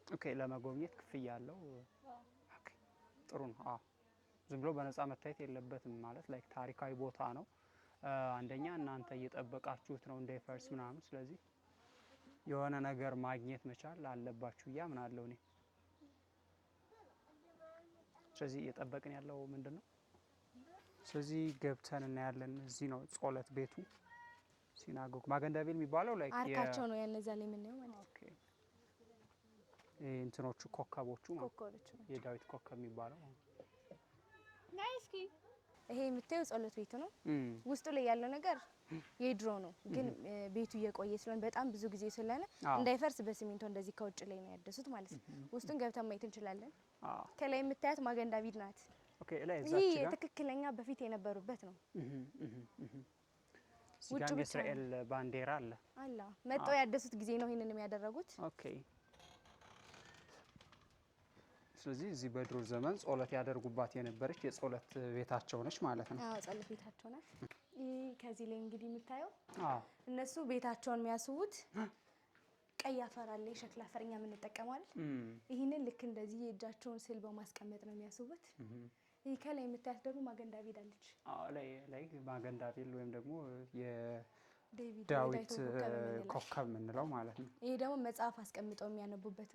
ኦኬ ለመጎብኘት ክፍያ አለው። ኦኬ ጥሩ ነው። ዝም ብሎ በነፃ መታየት የለበትም ማለት ላይክ ታሪካዊ ቦታ ነው። አንደኛ እናንተ እየጠበቃችሁት ነው እንዳይፈርስ ምናምን። ስለዚህ የሆነ ነገር ማግኘት መቻል አለባችሁ እያምናለሁ እኔ። ስለዚህ እየጠበቅን ያለው ምንድን ነው? ስለዚህ ገብተን እናያለን። እዚህ ነው ጸሎት ቤቱ ሲናጎግ ማገንዳቤል የሚባለው ላይ አርካቸው ነው ያነዛ ላይ ምን ነው ማለት። ኦኬ እንትኖቹ ኮከቦቹ የዳዊት ኮከብ የሚባለው ናይስኪ። ይሄ የምታየው ጸሎት ቤቱ ነው። ውስጡ ላይ ያለው ነገር የድሮ ነው፣ ግን ቤቱ እየቆየ ስለሆነ በጣም ብዙ ጊዜ ስለሆነ እንዳይፈርስ በሲሚንቶ እንደዚህ ከውጭ ላይ ነው ያደሱት ማለት ነው። ውስጡን ገብተን ማየት እንችላለን። ከላይ የምታያት ማገን ዳዊት ናት። ኦኬ ላይ እዛች ጋር ትክክለኛ በፊት የነበሩበት ነው። ውጭ የእስራኤል ባንዲራ አለ መጣው ያደሱት ጊዜ ነው ይሄንን የሚያደርጉት። ኦኬ ስለዚህ እዚህ በድሮ ዘመን ጸሎት ያደርጉባት የነበረች የጸሎት ቤታቸው ነች ማለት ነው። ጸሎት ቤታቸው ናት። ከዚህ ላይ እንግዲህ የምታየው እነሱ ቤታቸውን የሚያስቡት ቀይ አፈር አለ፣ የሸክላ አፈር እኛ የምንጠቀመው አይደል? ይህንን ልክ እንደዚህ የእጃቸውን ስዕል በማስቀመጥ ነው የሚያስቡት። ይህ ከላይ የምታያት ደግሞ ማገን ዳዊት አለች። ላይ ማገን ዳዊት ወይም ደግሞ የዳዊት ኮከብ የምንለው ማለት ነው። ይሄ ደግሞ መጽሐፍ አስቀምጠው የሚያነቡበት።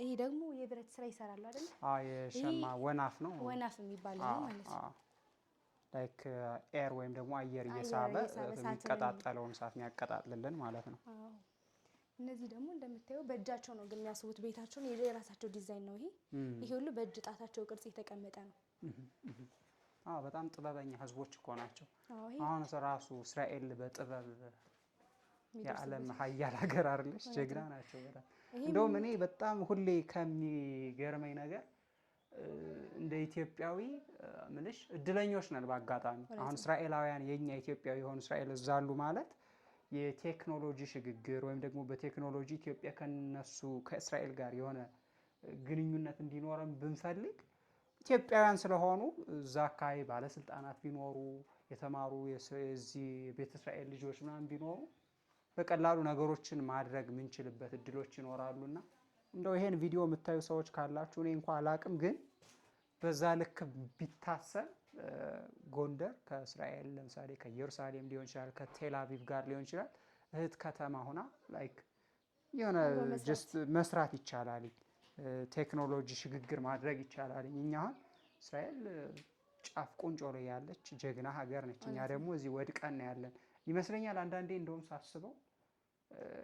ይሄ ደግሞ የብረት ስራ ይሰራሉ አይደል? የሸማ ወናፍ ነው። ወናፍ የሚባለው ነው ማለት ነው። ላይክ ኤር ወይም ደግሞ አየር እየሳበ የሚቀጣጠለውን እሳት የሚያቀጣጥልልን ማለት ነው። እነዚህ ደግሞ እንደምታየው በእጃቸው ነው ግን የሚያስቡት ቤታቸውን። የራሳቸው ዲዛይን ነው ይሄ ሁሉ በእጅ ጣታቸው ቅርጽ የተቀመጠ ነው። በጣም ጥበበኛ ህዝቦች እኮ ናቸው። አሁን ራሱ እስራኤል በጥበብ የዓለም ሀያል ሀገር አይደለች? ጀግና ናቸው በጣም። እንደውም እኔ በጣም ሁሌ ከሚገርመኝ ነገር እንደ ኢትዮጵያዊ ምንሽ እድለኞች ነን በአጋጣሚ። አሁን እስራኤላውያን የኛ ኢትዮጵያዊ የሆኑ እስራኤል እዛሉ ማለት የቴክኖሎጂ ሽግግር ወይም ደግሞ በቴክኖሎጂ ኢትዮጵያ ከእስራኤል ጋር የሆነ ግንኙነት እንዲኖረን ብንፈልግ ኢትዮጵያውያን ስለሆኑ እዛ አካባቢ ባለስልጣናት ቢኖሩ የተማሩ የዚህ ቤተ እስራኤል ልጆች ምናምን ቢኖሩ በቀላሉ ነገሮችን ማድረግ ምንችልበት እድሎች ይኖራሉና እንደው ይሄን ቪዲዮ የምታዩ ሰዎች ካላችሁ እኔ እንኳን አላቅም፣ ግን በዛ ልክ ቢታሰብ ጎንደር ከእስራኤል ለምሳሌ ከኢየሩሳሌም ሊሆን ይችላል ከቴል አቪቭ ጋር ሊሆን ይችላል እህት ከተማ ሆና ላይክ የሆነ ጀስት መስራት ይቻላል። ቴክኖሎጂ ሽግግር ማድረግ ይቻላል። እኛ አሁን እስራኤል ጫፍ ቁንጮ ላይ ያለች ጀግና ሀገር ነች። እኛ ደግሞ እዚህ ወድቀን ያለን ይመስለኛል። አንዳንዴ እንደውም ሳስበው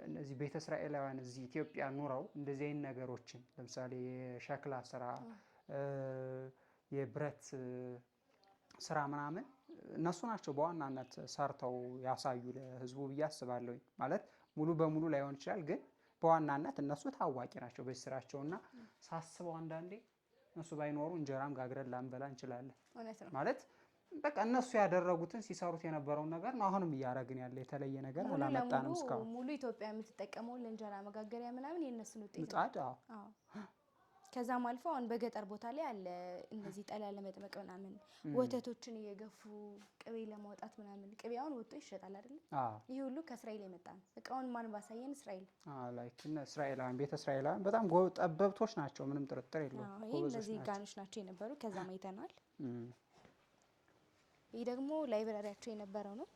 እነዚህ ቤተ እስራኤላውያን እዚህ ኢትዮጵያ ኑረው እንደዚህ አይነት ነገሮችን ለምሳሌ የሸክላ ስራ፣ የብረት ስራ ምናምን እነሱ ናቸው በዋናነት ሰርተው ያሳዩ ለህዝቡ ብዬ አስባለሁ። ማለት ሙሉ በሙሉ ላይሆን ይችላል፣ ግን በዋናነት እነሱ ታዋቂ ናቸው በዚህ ስራቸውና ሳስበው አንዳንዴ እነሱ ባይኖሩ እንጀራም ጋግረን ላንበላ እንችላለን ማለት በቃ እነሱ ያደረጉትን ሲሰሩት የነበረውን ነገር ነው አሁንም እያደረግን ያለ። የተለየ ነገር አላመጣንም እስካሁን። ሙሉ ኢትዮጵያ የምትጠቀመው ለእንጀራ መጋገሪያ ምናምን የነሱን ውጤት ምጣድ። ከዛም አልፎ አሁን በገጠር ቦታ ላይ አለ እንደዚህ ጠላ ለመጥመቅ ምናምን ወተቶችን እየገፉ ቅቤ ለማውጣት ምናምን። ቅቤውን ወጥቶ ይሸጣል አይደል? ይሄ ሁሉ ከእስራኤል የመጣ ነው። እቃውን ማን ባሳየን? እስራኤል። ላይክ እስራኤላውያን ቤተ እስራኤላውያን በጣም ጠበብቶች ናቸው፣ ምንም ጥርጥር የለውም። ይሄ እነዚህ ጋኖች ናቸው የነበሩ። ከዛም አይተናል። ይሄ ደግሞ ላይብራሪያቸው የነበረው ነው፣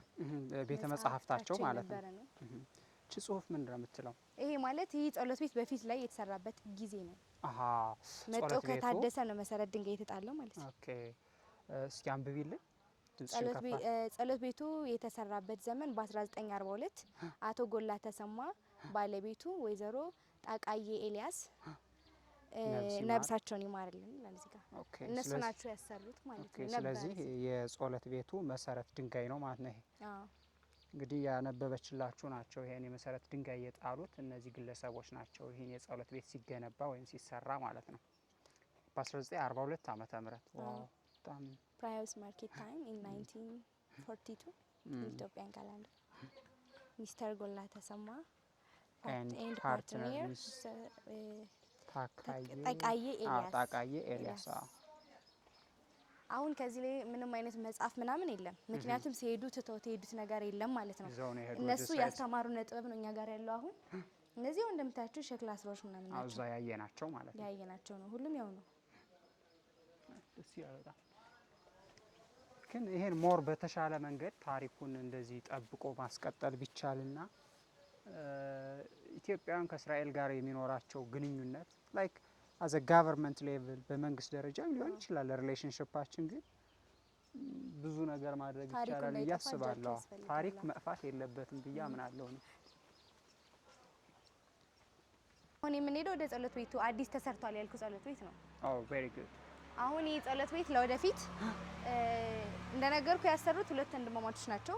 ቤተ መጻሕፍታቸው ማለት ነው። እቺ ጽሁፍ ምንድን ነው የምትለው? ይሄ ማለት ይህ ጸሎት ቤት በፊት ላይ የተሰራበት ጊዜ ነው። መጥቶ ከታደሰ ነው መሰረት ድንጋይ የተጣለው ማለት ነው። ኦኬ፣ እስኪ አንብቢልን። ጸሎት ቤቱ የተሰራበት ዘመን በ1942 አቶ ጎላ ተሰማ፣ ባለቤቱ ወይዘሮ ጣቃዬ ኤልያስ ነብሳቸውን ይማርልን ይላል እዚህ ጋር። እነሱ ናቸው ያሰሩት ማለት ነው። ስለዚህ የጸሎት ቤቱ መሰረት ድንጋይ ነው ማለት ነው። ይሄ እንግዲህ ያነበበችላችሁ ናቸው። ይሄን የመሰረት ድንጋይ የጣሉት እነዚህ ግለሰቦች ናቸው። ይሄን የጸሎት ቤት ሲገነባ ወይም ሲሰራ ማለት ነው በ1942 ዓመተ ምህረት። ዋው በጣም ፕራይስ ማርኬት ታይም ኢን 1942 ኢትዮጵያን ካላንደር ሚስተር ጎላ ተሰማ ኤንድ ፓርትነር ጣቃዬ ኤልያስ። አሁን ከዚህ ላይ ምንም አይነት መጽሐፍ ምናምን የለም፣ ምክንያቱም ሲሄዱ ትተው የሄዱት ነገር የለም ማለት ነው። እነሱ ያስተማሩን ጥበብ ነው እኛ ጋር ያለው። አሁን እነዚህ እንደምታያቸው ሸክላ ስራዎች ምናምን ናቸው። አዛ ያየናቸው ማለት ነው። ያየናቸው ነው፣ ሁሉም ያው ነው። ደስ ይላል። ግን ይሄን ሞር በተሻለ መንገድ ታሪኩን እንደዚህ ጠብቆ ማስቀጠል ቢቻልና ኢትዮጵያውያን ከእስራኤል ጋር የሚኖራቸው ግንኙነት ላይክ አዘ ጋቨርንመንት ሌቭል በመንግስት ደረጃ ሊሆን ይችላል። ሪሌሽንሺፓችን ግን ብዙ ነገር ማድረግ ይቻላል ብዬ አስባለሁ። ታሪክ መጥፋት የለበትም ብዬ አምናለሁ። አሁን የምንሄደው ወደ ጸሎት ቤቱ አዲስ ተሰርቷል ያልኩ ጸሎት ቤት ነው። ቬሪ ጉድ። አሁን ይህ ጸሎት ቤት ለወደፊት እንደነገርኩ ያሰሩት ሁለት ወንድማማቾች ናቸው።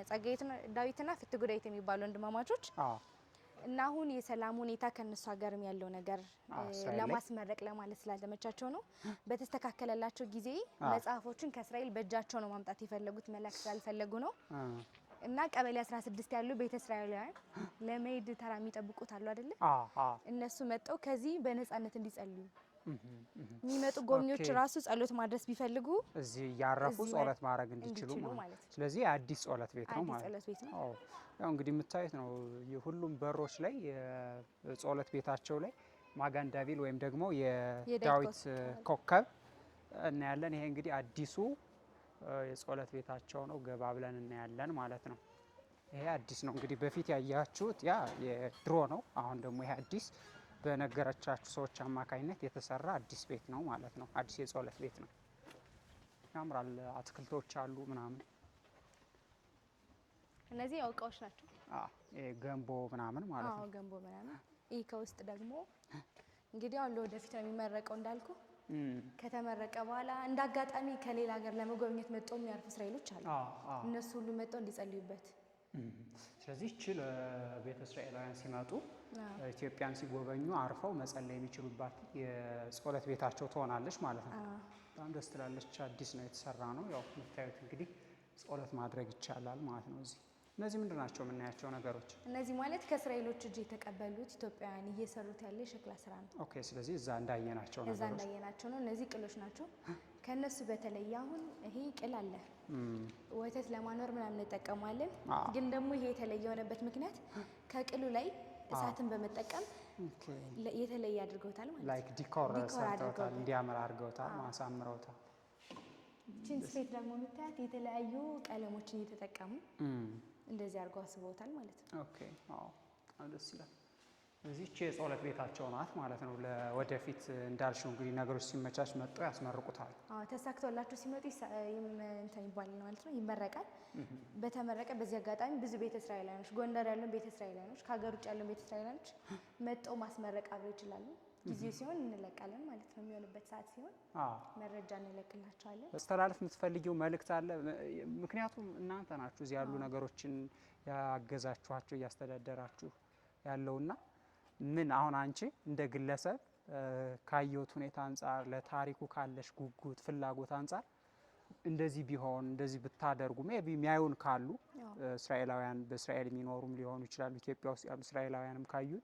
ጸጋዬ ዳዊትና ፍትጉ ዳዊት የሚባሉ ወንድማማቾች እና አሁን የሰላም ሁኔታ ከነሱ ሀገርም ያለው ነገር ለማስመረቅ ለማለት ስላልተመቻቸው ነው። በተስተካከለላቸው ጊዜ መጽሐፎችን ከእስራኤል በእጃቸው ነው ማምጣት የፈለጉት፣ መላክ ስላልፈለጉ ነው። እና ቀበሌ 16 ያሉ ቤተ እስራኤላውያን ለመሄድ ተራ የሚጠብቁት አሉ አይደል? እነሱ መጣው ከዚህ በነፃነት እንዲጸልዩ የሚመጡ ጎብኚዎች ራሱ ጸሎት ማድረስ ቢፈልጉ እዚህ ያረፉ ጸሎት ማድረግ እንዲችሉ ማለት ነው። ስለዚህ አዲስ ጸሎት ቤት ነው ማለት ነው። ያው እንግዲህ የምታዩት ነው የሁሉም በሮች ላይ የጸሎት ቤታቸው ላይ ማጋን ዳቪል ወይም ደግሞ የዳዊት ኮከብ እናያለን። ይሄ እንግዲህ አዲሱ የጸሎት ቤታቸው ነው። ገባ ብለን እናያለን ማለት ነው። ይሄ አዲስ ነው እንግዲህ በፊት ያያችሁት ያ የድሮ ነው። አሁን ደግሞ ይሄ አዲስ በነገረቻችሁ ሰዎች አማካኝነት የተሰራ አዲስ ቤት ነው ማለት ነው። አዲስ የጸሎት ቤት ነው። ያምራል። አትክልቶች አሉ ምናምን። እነዚህ እቃዎች ናቸው። ገንቦ ምናምን ማለት ነው። ገንቦ ምናምን። ይህ ከውስጥ ደግሞ እንግዲህ አሁን ለወደፊት ነው የሚመረቀው እንዳልኩ። ከተመረቀ በኋላ እንዳጋጣሚ ከሌላ ሀገር ለመጎብኘት መጥተው የሚያርፉ እስራኤሎች አሉ። እነሱ ሁሉ መጥተው እንዲጸልዩበት። ስለዚህ ለቤተ እስራኤላውያን ሲመጡ ኢትዮጵያን ሲጎበኙ አርፈው መጸለይ የሚችሉባት የጸሎት ቤታቸው ትሆናለች ማለት ነው። በጣም ደስ ትላለች። አዲስ ነው የተሰራ ነው። ያው የምታዩት እንግዲህ ጸሎት ማድረግ ይቻላል ማለት ነው። እነዚህ ምንድን ናቸው የምናያቸው ነገሮች? እነዚህ ማለት ከእስራኤሎች እጅ የተቀበሉት ኢትዮጵያውያን እየሰሩት ያለ የሸክላ ስራ ነው። ኦኬ። ስለዚህ እዛ እንዳየናቸው ነው። እነዚህ ቅሎች ናቸው። ከነሱ በተለየ አሁን ይሄ ቅል አለ። ወተት ለማኖር ምናምን እንጠቀማለን። ግን ደግሞ ይሄ የተለየ የሆነበት ምክንያት ከቅሉ ላይ እሳትን በመጠቀም የተለየ አድርገውታል ማለት ነው። ላይክ ዲኮር ሰርተውታል፣ እንዲያምር አድርገውታል፣ ማሳምረውታል። ቺን ስፌት ደግሞ የምታያት የተለያዩ ቀለሞችን እየተጠቀሙ እንደዚህ አድርገው አስበውታል ማለት ነው። ኦኬ። በጣም ደስ ይላል። እዚህች የጸሎት ቤታቸው ናት ማለት ነው። ለወደፊት እንዳልሽው እንግዲህ ነገሮች ሲመቻች መጥተው ያስመርቁታል። ተሳክቶላቸው ሲመጡ እንትን ይባላል ማለት ነው፣ ይመረቃል። በተመረቀ በዚህ አጋጣሚ ብዙ ቤተ እስራኤላውያኖች፣ ጎንደር ያሉን ቤተ እስራኤላውያኖች፣ ከሀገር ውጭ ያሉን ቤተ እስራኤላውያኖች መጥተው ማስመረቅ አብረው ይችላሉ። ጊዜው ሲሆን እንለቃለን ማለት ነው። የሚሆንበት ሰዓት ሲሆን መረጃ እንለቅላቸዋለን። አስተላልፍ የምትፈልጊው መልእክት አለ? ምክንያቱም እናንተ ናችሁ እዚህ ያሉ ነገሮችን ያገዛችኋቸው እያስተዳደራችሁ ያለውና ምን አሁን አንቺ እንደ ግለሰብ ካየሁት ሁኔታ አንጻር ለታሪኩ ካለሽ ጉጉት ፍላጎት አንጻር እንደዚህ ቢሆን እንደዚህ ብታደርጉ ሜቢ የሚያዩን ካሉ እስራኤላውያን በእስራኤል የሚኖሩም ሊሆኑ ይችላሉ፣ ኢትዮጵያ ውስጥ ያሉ እስራኤላውያንም ካዩን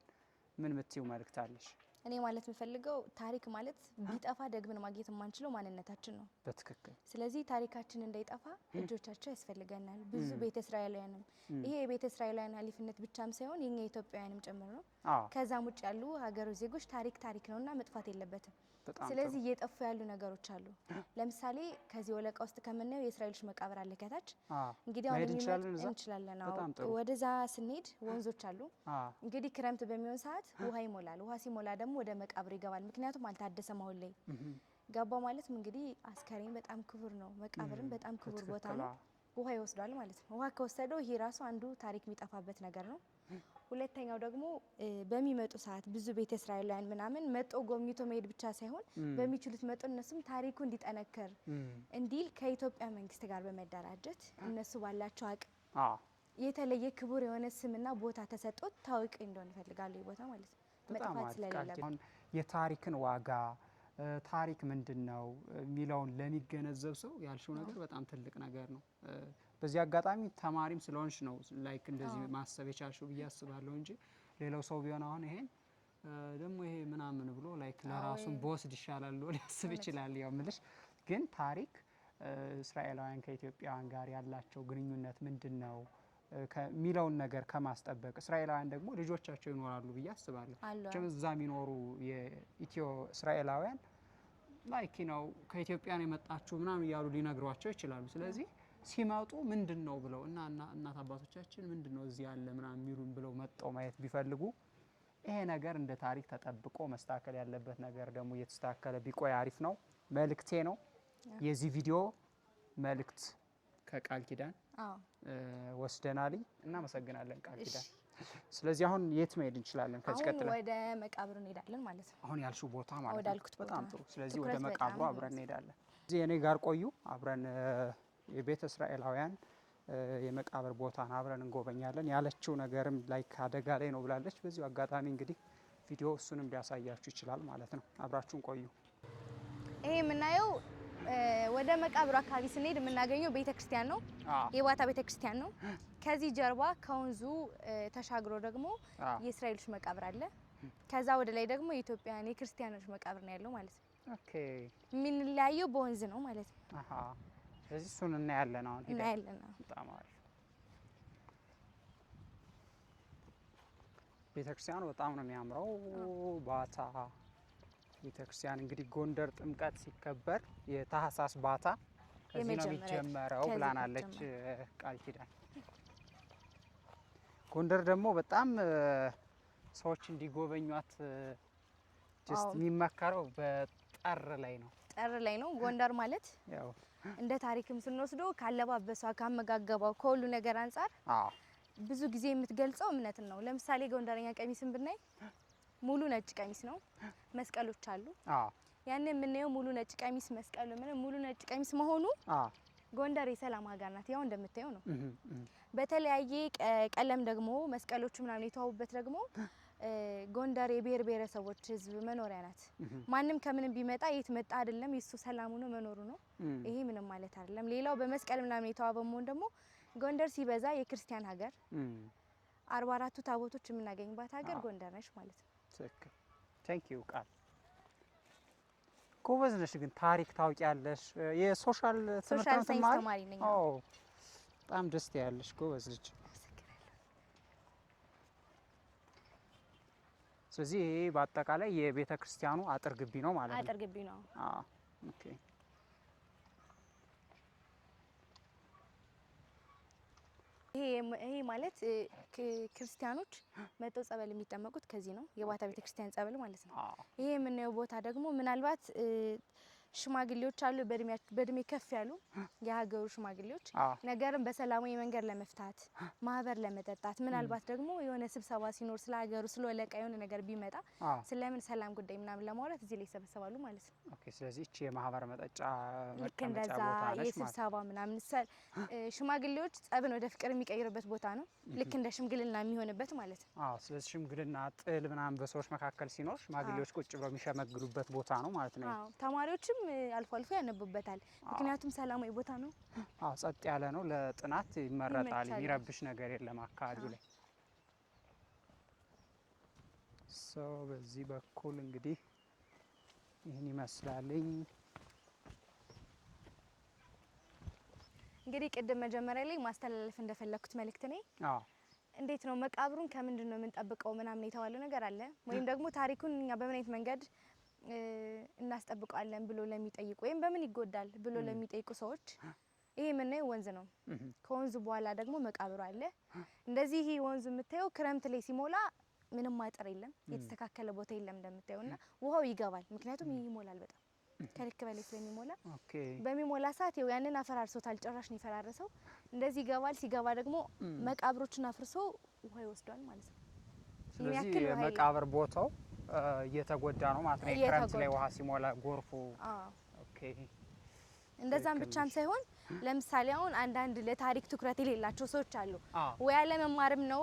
ምን ምትዩ መልእክት አለሽ? እኔ ማለት የምፈልገው ታሪክ ማለት ቢጠፋ ደግመን ማግኘት የማንችለው ማንነታችን ነው። በትክክል። ስለዚህ ታሪካችን እንዳይጠፋ እጆቻቸው ያስፈልገናል። ብዙ ቤተ እስራኤላውያንም ይሄ የቤተ እስራኤላውያን ኃላፊነት ብቻም ሳይሆን የኛ ኢትዮጵያውያንም ጭምር ነው። ከዛም ውጭ ያሉ ሀገሮች ዜጎች ታሪክ ነውና መጥፋት የለበትም። ስለዚህ እየጠፉ ያሉ ነገሮች አሉ። ለምሳሌ ከዚህ ወለቃ ውስጥ ከምናየው የእስራኤሎች መቃብር አለ ከታች። እንግዲህ አሁን እንችላለን። ወደዛ ስንሄድ ወንዞች አሉ። እንግዲህ ክረምት በሚሆን ሰዓት ውሃ ይሞላል። ውሃ ሲሞላ ደግሞ ወደ መቃብር ይገባል። ምክንያቱም አልታደሰም አሁን ላይ ገባ ማለት እንግዲህ አስከሬን በጣም ክቡር ነው። መቃብርም በጣም ክቡር ቦታ ነው። ውሃ ይወስዳል ማለት ነው። ውሃ ከወሰደው ይሄ ራሱ አንዱ ታሪክ የሚጠፋበት ነገር ነው። ሁለተኛው ደግሞ በሚመጡ ሰዓት ብዙ ቤተ እስራኤላውያን ምናምን መጦ ጎብኝቶ መሄድ ብቻ ሳይሆን በሚችሉት መጦ እነሱም ታሪኩ እንዲጠነክር እንዲል ከኢትዮጵያ መንግስት ጋር በመደራጀት እነሱ ባላቸው አቅም የተለየ ክቡር የሆነ ስምና ቦታ ተሰጥቶት ታዋቂ እንደሆነ ይፈልጋሉ። ቦታ ማለት ነው መጥፋት ስለሌለበት የታሪክን ዋጋ ታሪክ ምንድነው የሚለውን ለሚገነዘብ ሰው ያልሽው ነገር በጣም ትልቅ ነገር ነው። በዚህ አጋጣሚ ተማሪም ስለሆንሽ ነው ላይክ እንደዚህ ማሰብ የቻልሽው ብዬ አስባለሁ እንጂ ሌላው ሰው ቢሆን አሁን ይሄን ደግሞ ይሄ ምናምን ብሎ ላይክ ለራሱን በወስድ ይሻላል ብሎ ሊያስብ ይችላል። ያው ምልሽ ግን ታሪክ እስራኤላውያን ከኢትዮጵያውያን ጋር ያላቸው ግንኙነት ምንድነው ከሚለውን ነገር ከማስጠበቅ እስራኤላውያን ደግሞ ልጆቻቸው ይኖራሉ ብዬ አስባለሁ። እዛ የሚኖሩ የኢትዮ እስራኤላውያን ላይክ ነው ከኢትዮጵያ ነው የመጣችሁ ምናምን እያሉ ሊነግሯቸው ይችላሉ። ስለዚህ ሲመጡ ምንድነው ብለው እናት አባቶቻችን ምንድነው እዚህ ያለ ምናምን የሚሉን ብለው መጣው ማየት ቢፈልጉ ይሄ ነገር እንደ ታሪክ ተጠብቆ መስተካከል ያለበት ነገር ደግሞ እየተስተካከለ ቢቆይ አሪፍ ነው። መልእክቴ ነው የዚህ ቪዲዮ መልእክት ከቃል ኪዳን ወስደናል። እናመሰግናለን ቃል ኪዳን። ስለዚህ አሁን የት መሄድ እንችላለን? ከዚህ ቀጥለን ወደ መቃብሩ እንሄዳለን ማለት ነው። አሁን ያልሽው ቦታ ማለት ነው። በጣም ጥሩ። ስለዚህ ወደ መቃብሩ አብረን እንሄዳለን። እዚህ እኔ ጋር ቆዩ። አብረን የቤተ እስራኤላውያን የመቃብር ቦታን አብረን እንጎበኛለን። ያለችው ነገርም ላይክ አደጋ ላይ ነው ብላለች። በዚሁ አጋጣሚ እንግዲህ ቪዲዮ እሱንም ሊያሳያችሁ ይችላል ማለት ነው። አብራችሁን ቆዩ። ይሄ የምናየው ወደ መቃብሩ አካባቢ ስንሄድ የምናገኘው ቤተክርስቲያን ነው። የባታ ቤተክርስቲያን ነው። ከዚህ ጀርባ ከወንዙ ተሻግሮ ደግሞ የእስራኤሎች መቃብር አለ። ከዛ ወደ ላይ ደግሞ የኢትዮጵያውያን የክርስቲያኖች መቃብር ነው ያለው ማለት ነው። ኦኬ። የምንለያየው በወንዝ ነው ማለት ነው። አሃ። ስለዚህ እሱን እናያለን አሁን እናያለን። በጣም አሪፍ። ቤተክርስቲያኑ በጣም ነው የሚያምረው። ባታ ቤተክርስቲያን እንግዲህ ጎንደር ጥምቀት ሲከበር የታህሳስ ባታ ከዚህ ነው የሚጀመረው ብላናለች ቃል ኪዳን። ጎንደር ደግሞ በጣም ሰዎች እንዲጎበኟት ጀስት የሚመከረው በጠር ላይ ነው። ጠር ላይ ነው። ጎንደር ማለት ያው እንደ ታሪክም ስንወስደው ካለባበሷ ካመጋገባው ከሁሉ ነገር አንፃር ብዙ ጊዜ የምትገልጸው እምነትን ነው። ለምሳሌ ጎንደረኛ ቀሚስን ብናይ ሙሉ ነጭ ቀሚስ ነው። መስቀሎች አሉ። ያን የምናየው ሙሉ ነጭ ቀሚስ መስቀሉ ሙሉ ነጭ ቀሚስ መሆኑ ጎንደር የሰላም ሀገር ናት። ያው እንደምታየው ነው። በተለያየ ቀለም ደግሞ መስቀሎቹ ምናምን የተዋቡበት ደግሞ ጎንደር የብሔር ብሔረሰቦች ህዝብ መኖሪያ ናት። ማንም ከምንም ቢመጣ የት መጣ አይደለም የሱ ሰላሙ ነው መኖሩ ነው። ይሄ ምንም ማለት አይደለም። ሌላው በመስቀል ምናምን የተዋበው መሆን ደግሞ ጎንደር ሲበዛ የክርስቲያን ሀገር 44ቱ ታቦቶች የምናገኝባት ሀገር ጎንደር ነች ማለት ነው። ትክክል። ቴንክ ዩ ቃል ጎበዝ ነሽ። ግን ታሪክ ታውቂያለሽ። የሶሻል ትምህርት ተማሪ ነኝ። በጣም ደስ ያለሽ ጎበዝ ልጅ። ስለዚህ ይሄ በአጠቃላይ የቤተ ክርስቲያኑ አጥር ግቢ ነው ማለት ነው። አጥር ግቢ ነው። ኦኬ። ይሄ ማለት ክርስቲያኖች መጥተው ጸበል የሚጠመቁት ከዚህ ነው። የባታ ቤተ ክርስቲያን ጸበል ማለት ነው። ይሄ የምናየው ቦታ ደግሞ ምናልባት ሽማግሌዎች አሉ፣ በእድሜ ከፍ ያሉ የሀገሩ ሽማግሌዎች ነገርን በሰላማዊ መንገድ ለመፍታት ማህበር ለመጠጣት ምናልባት ደግሞ የሆነ ስብሰባ ሲኖር ስለ ሀገሩ ስለ ወለቃ የሆነ ነገር ቢመጣ ስለምን ሰላም ጉዳይ ምናምን ለማውራት እዚህ ላይ ይሰበሰባሉ ማለት ነው። ኦኬ። ስለዚህ እቺ የማህበር መጠጫ ልክ እንደዛ የስብሰባ ምናምን ሽማግሌዎች ጸብን ወደ ፍቅር የሚቀይሩበት ቦታ ነው። ልክ እንደ ሽምግልና የሚሆንበት ማለት ነው። ስለዚህ ሽምግልና ጥል ምናምን በሰዎች መካከል ሲኖር ሽማግሌዎች ቁጭ ብለው የሚሸመግሉበት ቦታ ነው ማለት ነው። ተማሪዎችም አልፎ አልፎ ያነቡበታል። ምክንያቱም ሰላማዊ ቦታ ነው። ጸጥ ያለ ነው። ለጥናት ይመረጣል። የሚረብሽ ነገር የለም አካባቢው ላይ። በዚህ በኩል እንግዲህ ይህን ይመስላልኝ። እንግዲህ ቅድም መጀመሪያ ላይ ማስተላለፍ እንደፈለኩት መልእክት ነኝ። እንዴት ነው መቃብሩን ከምንድን ነው የምንጠብቀው ምናምን የተባለው ነገር አለ። ወይም ደግሞ ታሪኩን እኛ በምን አይነት መንገድ እናስጠብቀዋለን ብሎ ለሚጠይቁ ወይም በምን ይጎዳል ብሎ ለሚጠይቁ ሰዎች ይሄ የምናየው ወንዝ ነው። ከወንዙ በኋላ ደግሞ መቃብሩ አለ። እንደዚህ ይሄ ወንዙ የምታየው ክረምት ላይ ሲሞላ ምንም አጥር የለም፣ የተስተካከለ ቦታ የለም እንደምታየውና ውሃው ይገባል። ምክንያቱም ይሄ ይሞላል በጣም ከልክ በላይ ስለሚሞላ በሚሞላ ሰዓት ያንን አፈራርሶታል። ጭራሽ ነው የፈራረሰው። እንደዚህ ይገባል። ሲገባ ደግሞ መቃብሮችን አፍርሶ ውሃ ይወስዷል ማለት ነው። ስለዚህ መቃብር ቦታው እየተጎዳ ነው ማለት ነው። ክረምት ላይ ውሃ ሲሞላ ጎርፉ። ኦኬ። እንደዛም ብቻም ሳይሆን ለምሳሌ አሁን አንዳንድ ለታሪክ ትኩረት የሌላቸው ሰዎች አሉ። ወይ አለመማርም ነው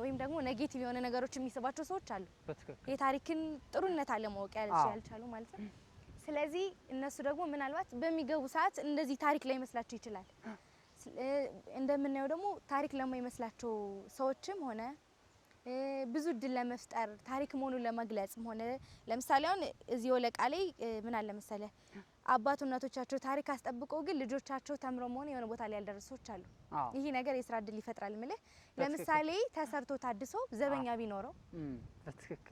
ወይም ደግሞ ኔጌቲቭ የሆነ ነገሮች የሚስባቸው ሰዎች አሉ። የታሪክን ጥሩነት አለማወቅ ያልቻሉ ማለት ነው። ስለዚህ እነሱ ደግሞ ምናልባት በሚገቡ ሰዓት እንደዚህ ታሪክ ላይ መስላቸው ይችላል። እንደምናየው ደግሞ ታሪክ ለማይመስላቸው ሰዎችም ሆነ ብዙ እድል ለመፍጠር ታሪክ መሆኑን ለመግለጽም ሆነ ለምሳሌ አሁን እዚህ ወለቃ ላይ ምን አለ መሰለ አባቱ እናቶቻቸው ታሪክ አስጠብቀው ግን ልጆቻቸው ተምረው መሆን የሆነ ቦታ ላይ ያልደረሱ ሰዎች አሉ። ይሄ ነገር የስራ እድል ይፈጥራል ምልህ ለምሳሌ ተሰርቶ ታድሶ ዘበኛ ቢኖረው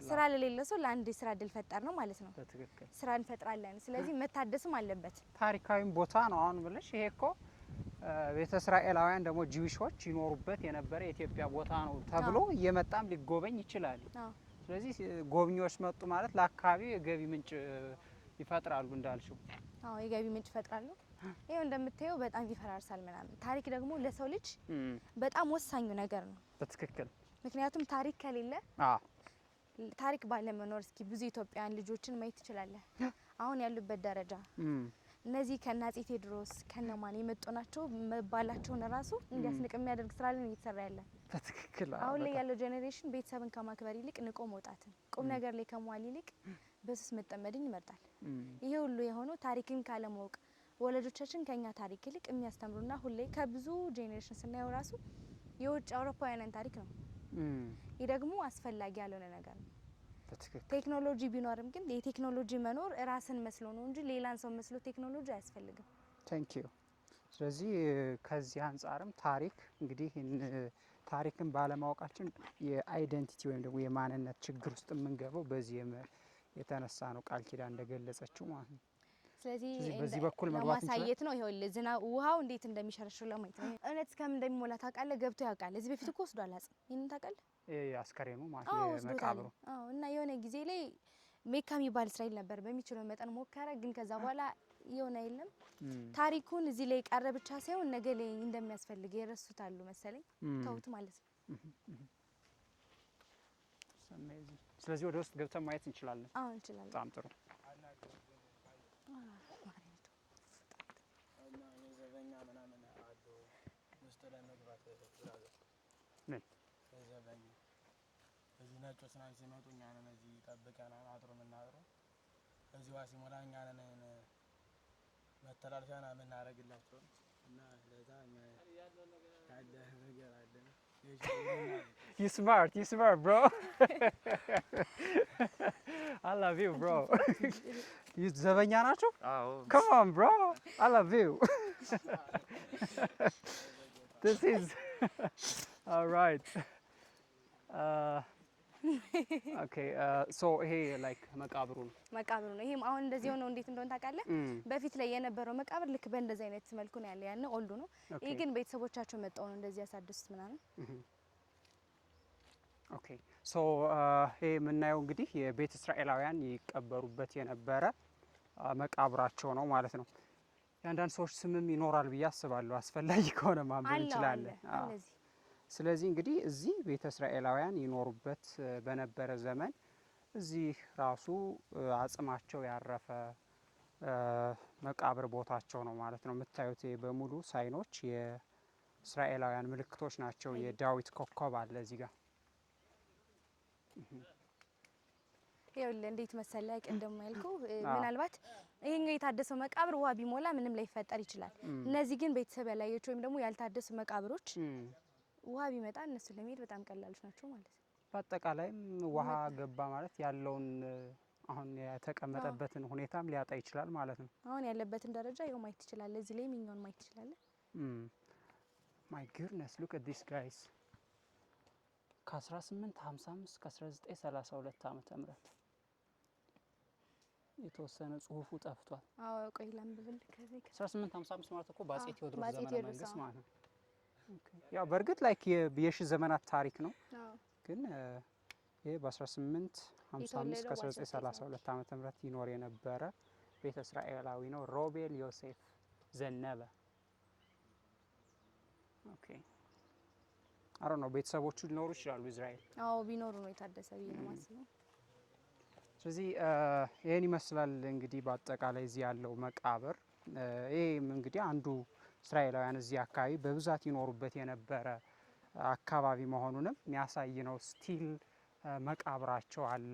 ስራ ለሌለው ሰው ለአንድ የስራ እድል ፈጠር ነው ማለት ነው። ስራ እንፈጥራለን። ስለዚህ መታደስም አለበት። ታሪካዊም ቦታ ነው አሁን ብለሽ ይሄ እኮ ቤተ እስራኤላውያን ደግሞ ጂዊሾች ይኖሩበት የነበረ የኢትዮጵያ ቦታ ነው ተብሎ እየመጣም ሊጎበኝ ይችላል። ስለዚህ ጎብኚዎች መጡ ማለት ለአካባቢው የገቢ ምንጭ ይፈጥራሉ እንዳልሽው። የገቢ ምንጭ ይፈጥራሉ። ይሄው እንደምታየው በጣም ይፈራርሳል ምናምን። ታሪክ ደግሞ ለሰው ልጅ በጣም ወሳኙ ነገር ነው። በትክክል። ምክንያቱም ታሪክ ከሌለ ታሪክ ባለመኖር እስኪ ብዙ ኢትዮጵያውያን ልጆችን ማየት ትችላለህ። አሁን ያሉበት ደረጃ እነዚህ ከአፄ ቴዎድሮስ ከነማን የመጡ ናቸው መባላቸውን ራሱ እንዲያስንቅ የሚያደርግ ስራ ላይ እየተሰራ ያለ። በትክክል። አሁን ላይ ያለው ጄኔሬሽን ቤተሰብን ከማክበር ይልቅ ንቆ መውጣትን ቁም ነገር ላይ ከመዋል ይልቅ በሱስ መጠመድን ይመርጣል። ይሄ ሁሉ የሆነው ታሪክን ካለማወቅ ወላጆቻችን ከኛ ታሪክ ይልቅ የሚያስተምሩና ሁሌ ከብዙ ጄኔሬሽን ስናየው ራሱ የውጭ አውሮፓውያንን ታሪክ ነው። ይህ ደግሞ አስፈላጊ ያልሆነ ነገር ነው። ቴክኖሎጂ ቢኖርም ግን የቴክኖሎጂ መኖር ራስን መስሎ ነው እንጂ ሌላን ሰው መስሎ ቴክኖሎጂ አያስፈልግም። ታንክ ዩ። ስለዚህ ከዚህ አንጻርም ታሪክ እንግዲህ ታሪክን ባለማወቃችን የአይደንቲቲ ወይም ደግሞ የማንነት ችግር ውስጥ የምንገባው በዚህ የተነሳ ነው ቃል ኪዳን እንደገለጸችው ማለት ነው። ስለዚህ በዚህ በኩል ለማሳየት ነው። ይኸውልህ ዝናብ ውሃው እንዴት እንደሚሸረሽር ለማየት ነው። እውነት እስከምን እንደሚሞላ ታውቃለህ? ገብቶ ያውቃል። እዚህ በፊት እኮ ወስዷል አጽም። ይሄን ታውቃለህ? አስከሬኑ ማለት ነው መቃብሩ። እና የሆነ ጊዜ ላይ ሜካ የሚባል እስራኤል ነበር በሚችለው መጠን ሞከረ፣ ግን ከዛ በኋላ የሆነ የለም ታሪኩን እዚህ ላይ ቀረ ብቻ ሳይሆን ነገ ላይ እንደሚያስፈልግ ይረሱታሉ መሰለኝ ተውት ማለት ነው። ስለዚህ ወደ ውስጥ ገብተን ማየት እንችላለን? አዎ እንችላለን። በጣም ጥሩ። ምን እዚህ ነጮች ናቸው ሲመጡ እኛ ነን እዚህ ጠብቀናል አጥሮ የምናጥረው እዚህ ዋሲ ሞላ እኛ ነን መተላለፊያ ነው የምናደርግላቸው እና ለዛ እኛ ያለ ነገር አለ። You smart, bro. I love you, bro. You ዘበኛ ናችሁ? አዎ። Come on, bro. I love you. This is all right. Okay, so ይሄ like መቃብሩ ነው። መቃብሩ ነው። ይሄም አሁን እንደዚህ ሆኖ እንዴት እንደሆነ ታውቃለህ? በፊት ላይ የነበረው መቃብር ልክ በእንደዚህ አይነት መልኩ ነው ያለ። ያን ኦልዱ ነው። ይሄ ግን ቤተሰቦቻቸው መጣው ነው እንደዚህ ያሳድሱት ምናምን። ኦኬ ሶ ይሄ የምናየው እንግዲህ የቤተ እስራኤላውያን ይቀበሩበት የነበረ መቃብራቸው ነው ማለት ነው። የአንዳንድ ሰዎች ስምም ይኖራል ብዬ አስባለሁ። አስፈላጊ ከሆነ ማንበብ እንችላለን። ስለዚህ እንግዲህ እዚህ ቤተ እስራኤላውያን ይኖሩበት በነበረ ዘመን እዚህ ራሱ አጽማቸው ያረፈ መቃብር ቦታቸው ነው ማለት ነው። የምታዩት በሙሉ ሳይኖች የእስራኤላውያን ምልክቶች ናቸው። የዳዊት ኮከብ አለ እዚህ ጋር። ይኸውልህ እንዴት መሰለህ ቅድም ያልኩ ምናልባት ይሄኛው የታደሰው መቃብር ውሃ ቢሞላ ምንም ላይፈጠር ይችላል። እነዚህ ግን ቤተሰብ ያላየች ወይም ደግሞ ያልታደሱ መቃብሮች ውሃ ቢመጣ እነሱ ለመሄድ በጣም ቀላሎች ናቸው ማለት ነው። በአጠቃላይም ውሃ ገባ ማለት ያለውን አሁን የተቀመጠበትን ሁኔታም ሊያጣ ይችላል ማለት ነው። አሁን ያለበትን ደረጃ ይኸው ማየት ይችላል። እዚህ ላይ ምንኛውን ማየት ይችላል። My goodness, look at this guys. ከ1855 እስከ 1932 ዓመተ ምህረት የተወሰነ ጽሁፉ ጠፍቷል። አዎ ቆይ ላንብብልህ። ከዚህ 1855 ማለት እኮ ባጼ ቴዎድሮስ ዘመነ መንግስት ማለት ነው። ያው በእርግጥ ላይክ የሺ ዘመናት ታሪክ ነው። ግን ይሄ በ1855 እስከ 1932 ዓመተ ምህረት ይኖር የነበረ ቤተ እስራኤላዊ ነው። ሮቤል ዮሴፍ ዘነበ። ኦኬ አሮ ነው ቤተሰቦቹ ሊኖሩ ይችላሉ እስራኤል። አዎ ቢኖሩ ነው የታደሰ ብዬ ነው የማስበው። ስለዚህ ይሄን ይመስላል እንግዲህ በአጠቃላይ እዚህ ያለው መቃብር። ይሄም እንግዲህ አንዱ እስራኤላውያን እዚህ አካባቢ በብዛት ይኖሩበት የነበረ አካባቢ መሆኑንም የሚያሳይ ነው። ስቲል መቃብራቸው አለ።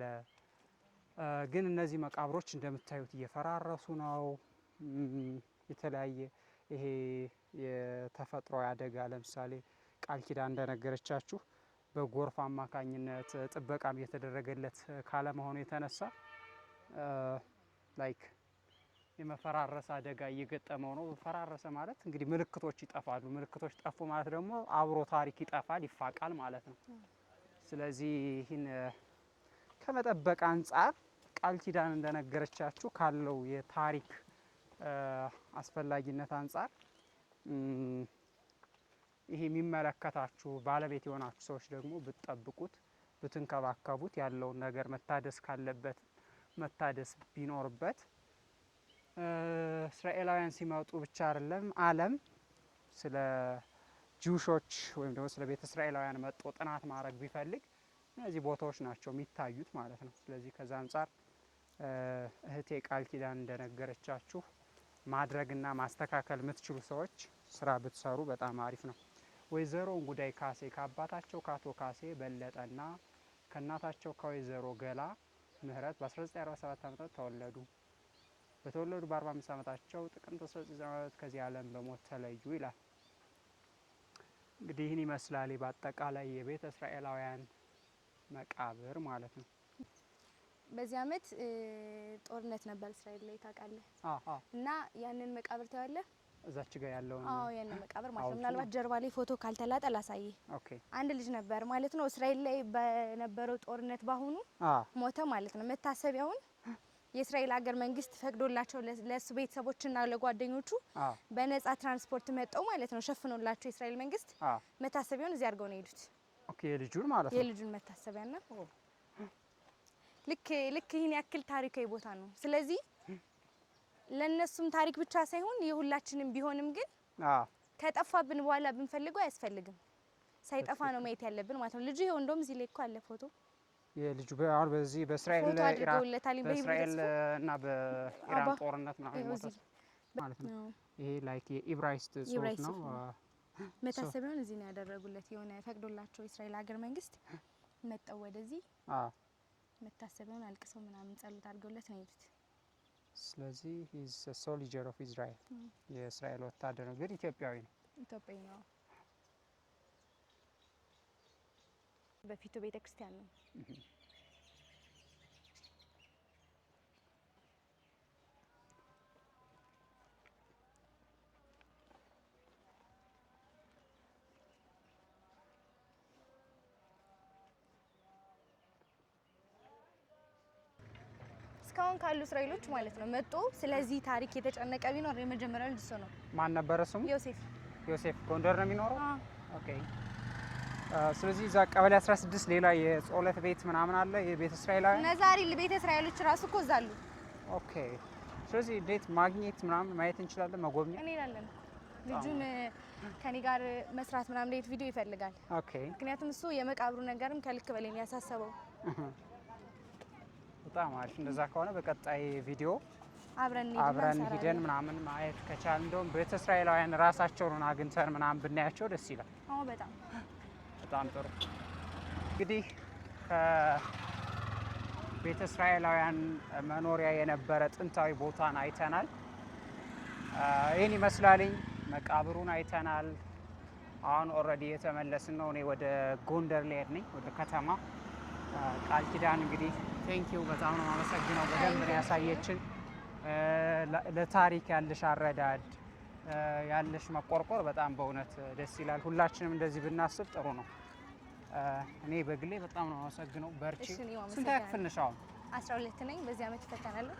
ግን እነዚህ መቃብሮች እንደምታዩት እየፈራረሱ ነው። የተለያየ ይሄ የተፈጥሮ አደጋ ለምሳሌ ቃል ኪዳን እንደነገረቻችሁ በጎርፍ አማካኝነት ጥበቃም እየተደረገለት ካለመሆኑ የተነሳ ላይክ የመፈራረስ አደጋ እየገጠመው ነው። ፈራረሰ ማለት እንግዲህ ምልክቶች ይጠፋሉ። ምልክቶች ጠፉ ማለት ደግሞ አብሮ ታሪክ ይጠፋል፣ ይፋቃል ማለት ነው። ስለዚህ ይህን ከመጠበቅ አንጻር ቃል ኪዳን እንደነገረቻችሁ ካለው የታሪክ አስፈላጊነት አንጻር ይሄ የሚመለከታችሁ ባለቤት የሆናችሁ ሰዎች ደግሞ ብትጠብቁት፣ ብትንከባከቡት ያለውን ነገር መታደስ ካለበት መታደስ ቢኖርበት እስራኤላውያን ሲመጡ ብቻ አይደለም ዓለም ስለ ጂውሾች ወይም ደግሞ ስለ ቤተ እስራኤላውያን መጥቶ ጥናት ማድረግ ቢፈልግ እነዚህ ቦታዎች ናቸው የሚታዩት ማለት ነው። ስለዚህ ከዛ አንጻር እህቴ ቃል ኪዳን እንደነገረቻችሁ ማድረግና ማስተካከል የምትችሉ ሰዎች ስራ ብትሰሩ በጣም አሪፍ ነው። ወይዘሮ እንጉዳይ ካሴ ከአባታቸው ከአቶ ካሴ በለጠና ከእናታቸው ከወይዘሮ ገላ ምህረት በ1947 ዓ.ም ተወለዱ። በተወለዱ በ45 ዓመታቸው ጥቅምት 19 ከዚህ ዓለም በሞት ተለዩ ይላል። እንግዲህ ይህን ይመስላል በአጠቃላይ የቤተ እስራኤላውያን መቃብር ማለት ነው። በዚህ አመት ጦርነት ነበር እስራኤል ላይ ታውቃለህ? እና ያንን መቃብር ታያለህ እዛች ጋር ያለው ነው። አዎ ያንን መቃብር ማለት ነው። ምናልባት ጀርባ ላይ ፎቶ ካልተላጠ ላሳይህ። ኦኬ አንድ ልጅ ነበር ማለት ነው እስራኤል ላይ በነበረው ጦርነት ባሁኑ ሞተ ማለት ነው። መታሰቢያውን የእስራኤል ሀገር መንግስት ፈቅዶላቸው ለሱ ቤተሰቦችና ለጓደኞቹ በነጻ ትራንስፖርት መጣው ማለት ነው ሸፍኖላቸው የእስራኤል መንግስት መታሰቢያውን እዚህ አድርገው ነው የሄዱት። ኦኬ የልጁን ማለት ነው የልጁን መታሰቢያና ልክ ይሄን ያክል ታሪካዊ ቦታ ነው። ስለዚህ ለነሱም ታሪክ ብቻ ሳይሆን የሁላችንም ቢሆንም ግን ከጠፋብን በኋላ ብንፈልገው አያስፈልግም። ሳይጠፋ ነው ማየት ያለብን ማለት ነው። ልጁ ይሄው እንደውም እዚህ ላይ እኮ አለ ፎቶ የልጁ አሁን በዚህ በእስራኤል እና በኢራን ጦርነት ምናምን ማለት ነው። ይሄ ላይክ የኢብራይስጥ ጽሑፍ ነው። መታሰቢያውን እዚህ ነው ያደረጉለት። የሆነ ፈቅዶላቸው የእስራኤል ሀገር መንግስት መጣው ወደዚህ መታሰቢያውን አልቅሰው ምናምን ጸሎት አድርገውለት ነው የሄዱት። ስለዚህ ሂዝ ሶልጀር ኦፍ ኢዝራኤል የእስራኤል ወታደር ነው፣ ግን ኢትዮጵያዊ ነው። ኢትዮጵያዊ ነው። በፊቱ ቤተክርስቲያን ነው። እስካሁን ካሉ እስራኤሎች ማለት ነው መጥቶ ስለዚህ ታሪክ የተጨነቀ ቢኖር የመጀመሪያው ልጅ ነው። ማን ነበረ ስሙ? ዮሴፍ ጎንደር ነው የሚኖረው። ኦኬ። ስለዚህ እዛ ቀበሌ 16 ሌላ የጾለት ቤት ምናምን አለ የቤተ እስራኤላውያን ነዛሪ ቤተ እስራኤሎች ራሱ እኮ እዛ አሉ። ኦኬ። ስለዚህ እንዴት ማግኘት ምናምን ማየት እንችላለን? መጎብኘት እንሄዳለን። ልጁን ከኔ ጋር መስራት ምናምን እንዴት ቪዲዮ ይፈልጋል። ኦኬ። ምክንያቱም እሱ የመቃብሩ ነገርም ከልክ በላይ ነው ያሳሰበው። በጣም አሪፍ። እንደዛ ከሆነ በቀጣይ ቪዲዮ አብረን ሂደን ምናምን ማየት ከቻል እንደውም ቤተ እስራኤላውያን ራሳቸውን አግኝተን ምናምን ብናያቸው ደስ ይላል። አዎ በጣም ጥሩ። እንግዲህ ከቤተ እስራኤላውያን መኖሪያ የነበረ ጥንታዊ ቦታን አይተናል። ይህን ይመስላልኝ። መቃብሩን አይተናል። አሁን ኦልሬዲ የተመለስን ነው። እኔ ወደ ጎንደር ልሄድ ነኝ፣ ወደ ከተማ። ቃል ኪዳን እንግዲህ ቴንኪው፣ በጣም ነው የማመሰግነው። በደንብ ነው ያሳየችን። ለታሪክ ያለሽ አረዳድ ያለሽ መቆርቆር በጣም በእውነት ደስ ይላል። ሁላችንም እንደዚህ ብናስብ ጥሩ ነው። እኔ በግሌ በጣም ነው የማመሰግነው። በርቺ። ስንት ክፍል ነሽ አሁን? 12 ነኝ። በዚህ አመት እፈተናለሁ።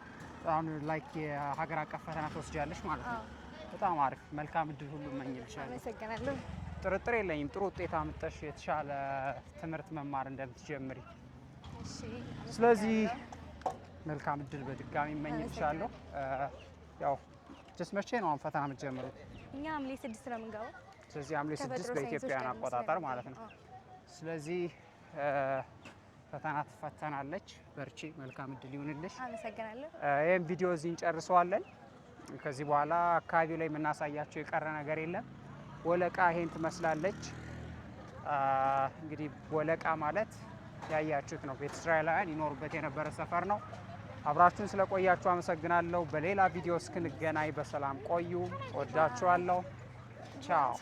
አሁን ላይክ የሀገር አቀፍ ፈተና ትወስጃለሽ ማለት ነው? በጣም አሪፍ። መልካም እድል ሁሉ እመኝልሻለሁ። አመሰግናለሁ። ጥርጥር የለኝም ጥሩ ውጤት አምጥተሽ የተሻለ ትምህርት መማር እንደምትጀምሪ። ስለዚህ መልካም እድል በድጋሚ እመኝልሻለሁ። ያው መቼ ነው አሁን ፈተና የምትጀምሩት? እኛ ሐምሌ 6 ነው የምንገባው። ስለዚህ ሐምሌ 6 በኢትዮጵያን አቆጣጠር ማለት ነው። ስለዚህ ፈተና ትፈተናለች። በርቺ፣ መልካም እድል ይሁንልሽ። አመሰግናለሁ። ይህም ቪዲዮ እዚህ እንጨርሰዋለን። ከዚህ በኋላ አካባቢው ላይ የምናሳያቸው የቀረ ነገር የለም። ወለቃ ይሄን ትመስላለች። እንግዲህ ወለቃ ማለት ያያችሁት ነው። ቤተ እስራኤላውያን ይኖሩበት የነበረ ሰፈር ነው። አብራችሁን ስለቆያችሁ አመሰግናለሁ። በሌላ ቪዲዮ እስክንገናኝ በሰላም ቆዩ። ወዳችኋለሁ። ቻው